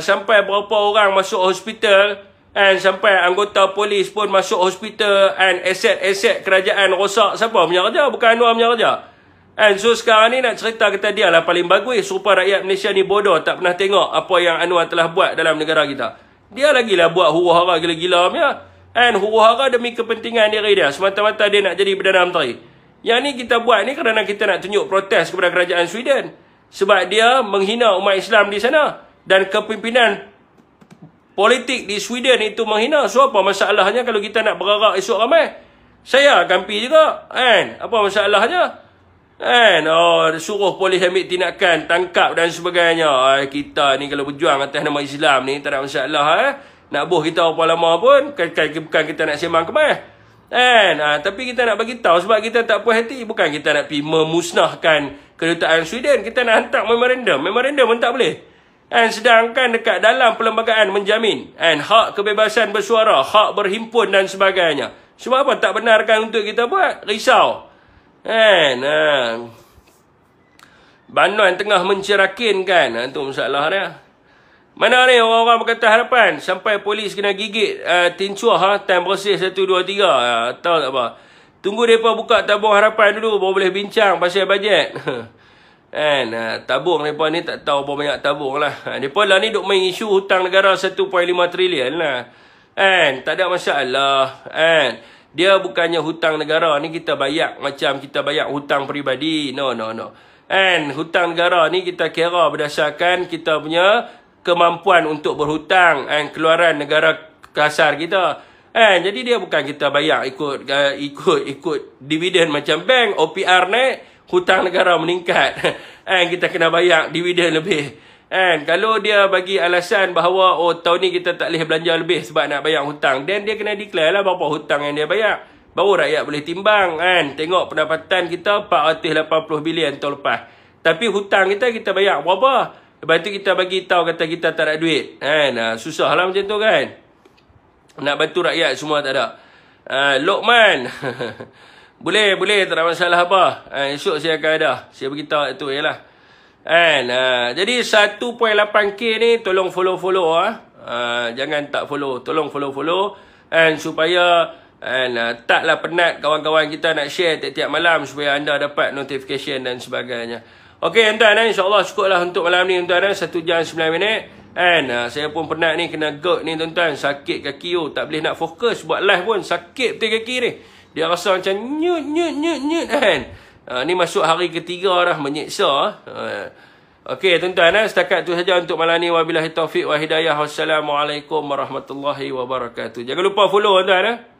Sampai berapa orang masuk hospital, sampai anggota polis pun masuk hospital, aset-aset kerajaan rosak. Siapa punya kerja? Bukan Anwar punya kerja. So sekarang ni nak cerita kata dia lah paling bagus, supaya rakyat Malaysia ni bodoh, tak pernah tengok apa yang Anwar telah buat dalam negara kita. Dia lagi lah buat huru-hara gila-gila punya. Huru-hara demi kepentingan diri dia. Semata-mata dia nak jadi Perdana Menteri. Yang ni kita buat ni kerana kita nak tunjuk protes kepada kerajaan Sweden. Sebab dia menghina umat Islam di sana. Dan kepimpinan politik di Sweden itu menghina. So apa masalahnya kalau kita nak berarak esok ramai? Saya akan pergi juga. Apa masalahnya? Suruh polis ambil tindakan, tangkap dan sebagainya. Kita ni kalau berjuang atas nama Islam ni tak ada masalah. Nak buh kita berapa lama pun, bukan kita nak sembang kemas. Tapi kita nak bagi tahu sebab kita tak puas hati. Bukan kita nak pergi memusnahkan kedutaan Sweden. Kita nak hantar memorandum. Memorandum pun tak boleh. Sedangkan dekat dalam perlembagaan menjamin hak kebebasan bersuara, hak berhimpun dan sebagainya. Sebab apa tak benarkan untuk kita buat? Risau. Banon tengah mencerakin kan. Itu masalah dia. Mana ni orang-orang Pakatan Harapan sampai polis kena gigit tincuah time proses 1, 2, 3. Tahu tak apa. Tunggu mereka buka tabung harapan dulu baru boleh bincang pasal bajet. Tabung mereka ni tak tahu berapa banyak tabung lah. Mereka lah ni duk main isu hutang negara 1.5 trilion lah. Tak ada masalah. Dia bukannya hutang negara ni kita bayar macam kita bayar hutang peribadi. No. Hutang negara ni kita kira berdasarkan kita punya kemampuan untuk berhutang keluaran negara kasar kita. Jadi dia bukan kita bayar ikut dividen macam bank. OPR naik, hutang negara meningkat. Kita kena bayar dividen lebih. Kalau dia bagi alasan bahawa tahun ni kita tak boleh belanja lebih sebab nak bayar hutang, then dia kena declare lah berapa hutang yang dia bayar. Baru rakyat boleh timbang. Tengok pendapatan kita 480 bilion tahun lepas. Tapi hutang kita bayar berapa? Lepas tu kita bagi tahu kata kita tak ada duit. Susah lah macam tu kan. Nak bantu rakyat semua tak ada. Lokman. Boleh, tak ada masalah apa. Esok saya akan ada. Saya beritahu tu je lah. Jadi 1.8k ni tolong follow. Jangan tak follow. Tolong follow. Supaya taklah penat kawan-kawan kita nak share tiap-tiap malam supaya anda dapat notification dan sebagainya. Okey tuan-tuan, insyaAllah cukuplah untuk malam ni tuan-tuan. 1 jam 9 minit. Saya pun penat ni, kena gout ni tuan-tuan. Sakit kaki tak boleh nak fokus buat live pun. Sakit betul kaki ni. Dia rasa macam nyut ni masuk hari ketiga dah, menyiksa. Okey tuan-tuan, setakat tu saja untuk malam ni. Wabillahi taufiq wa hidayah. Wassalamualaikum warahmatullahi wabarakatuh. Jangan lupa follow tuan-tuan.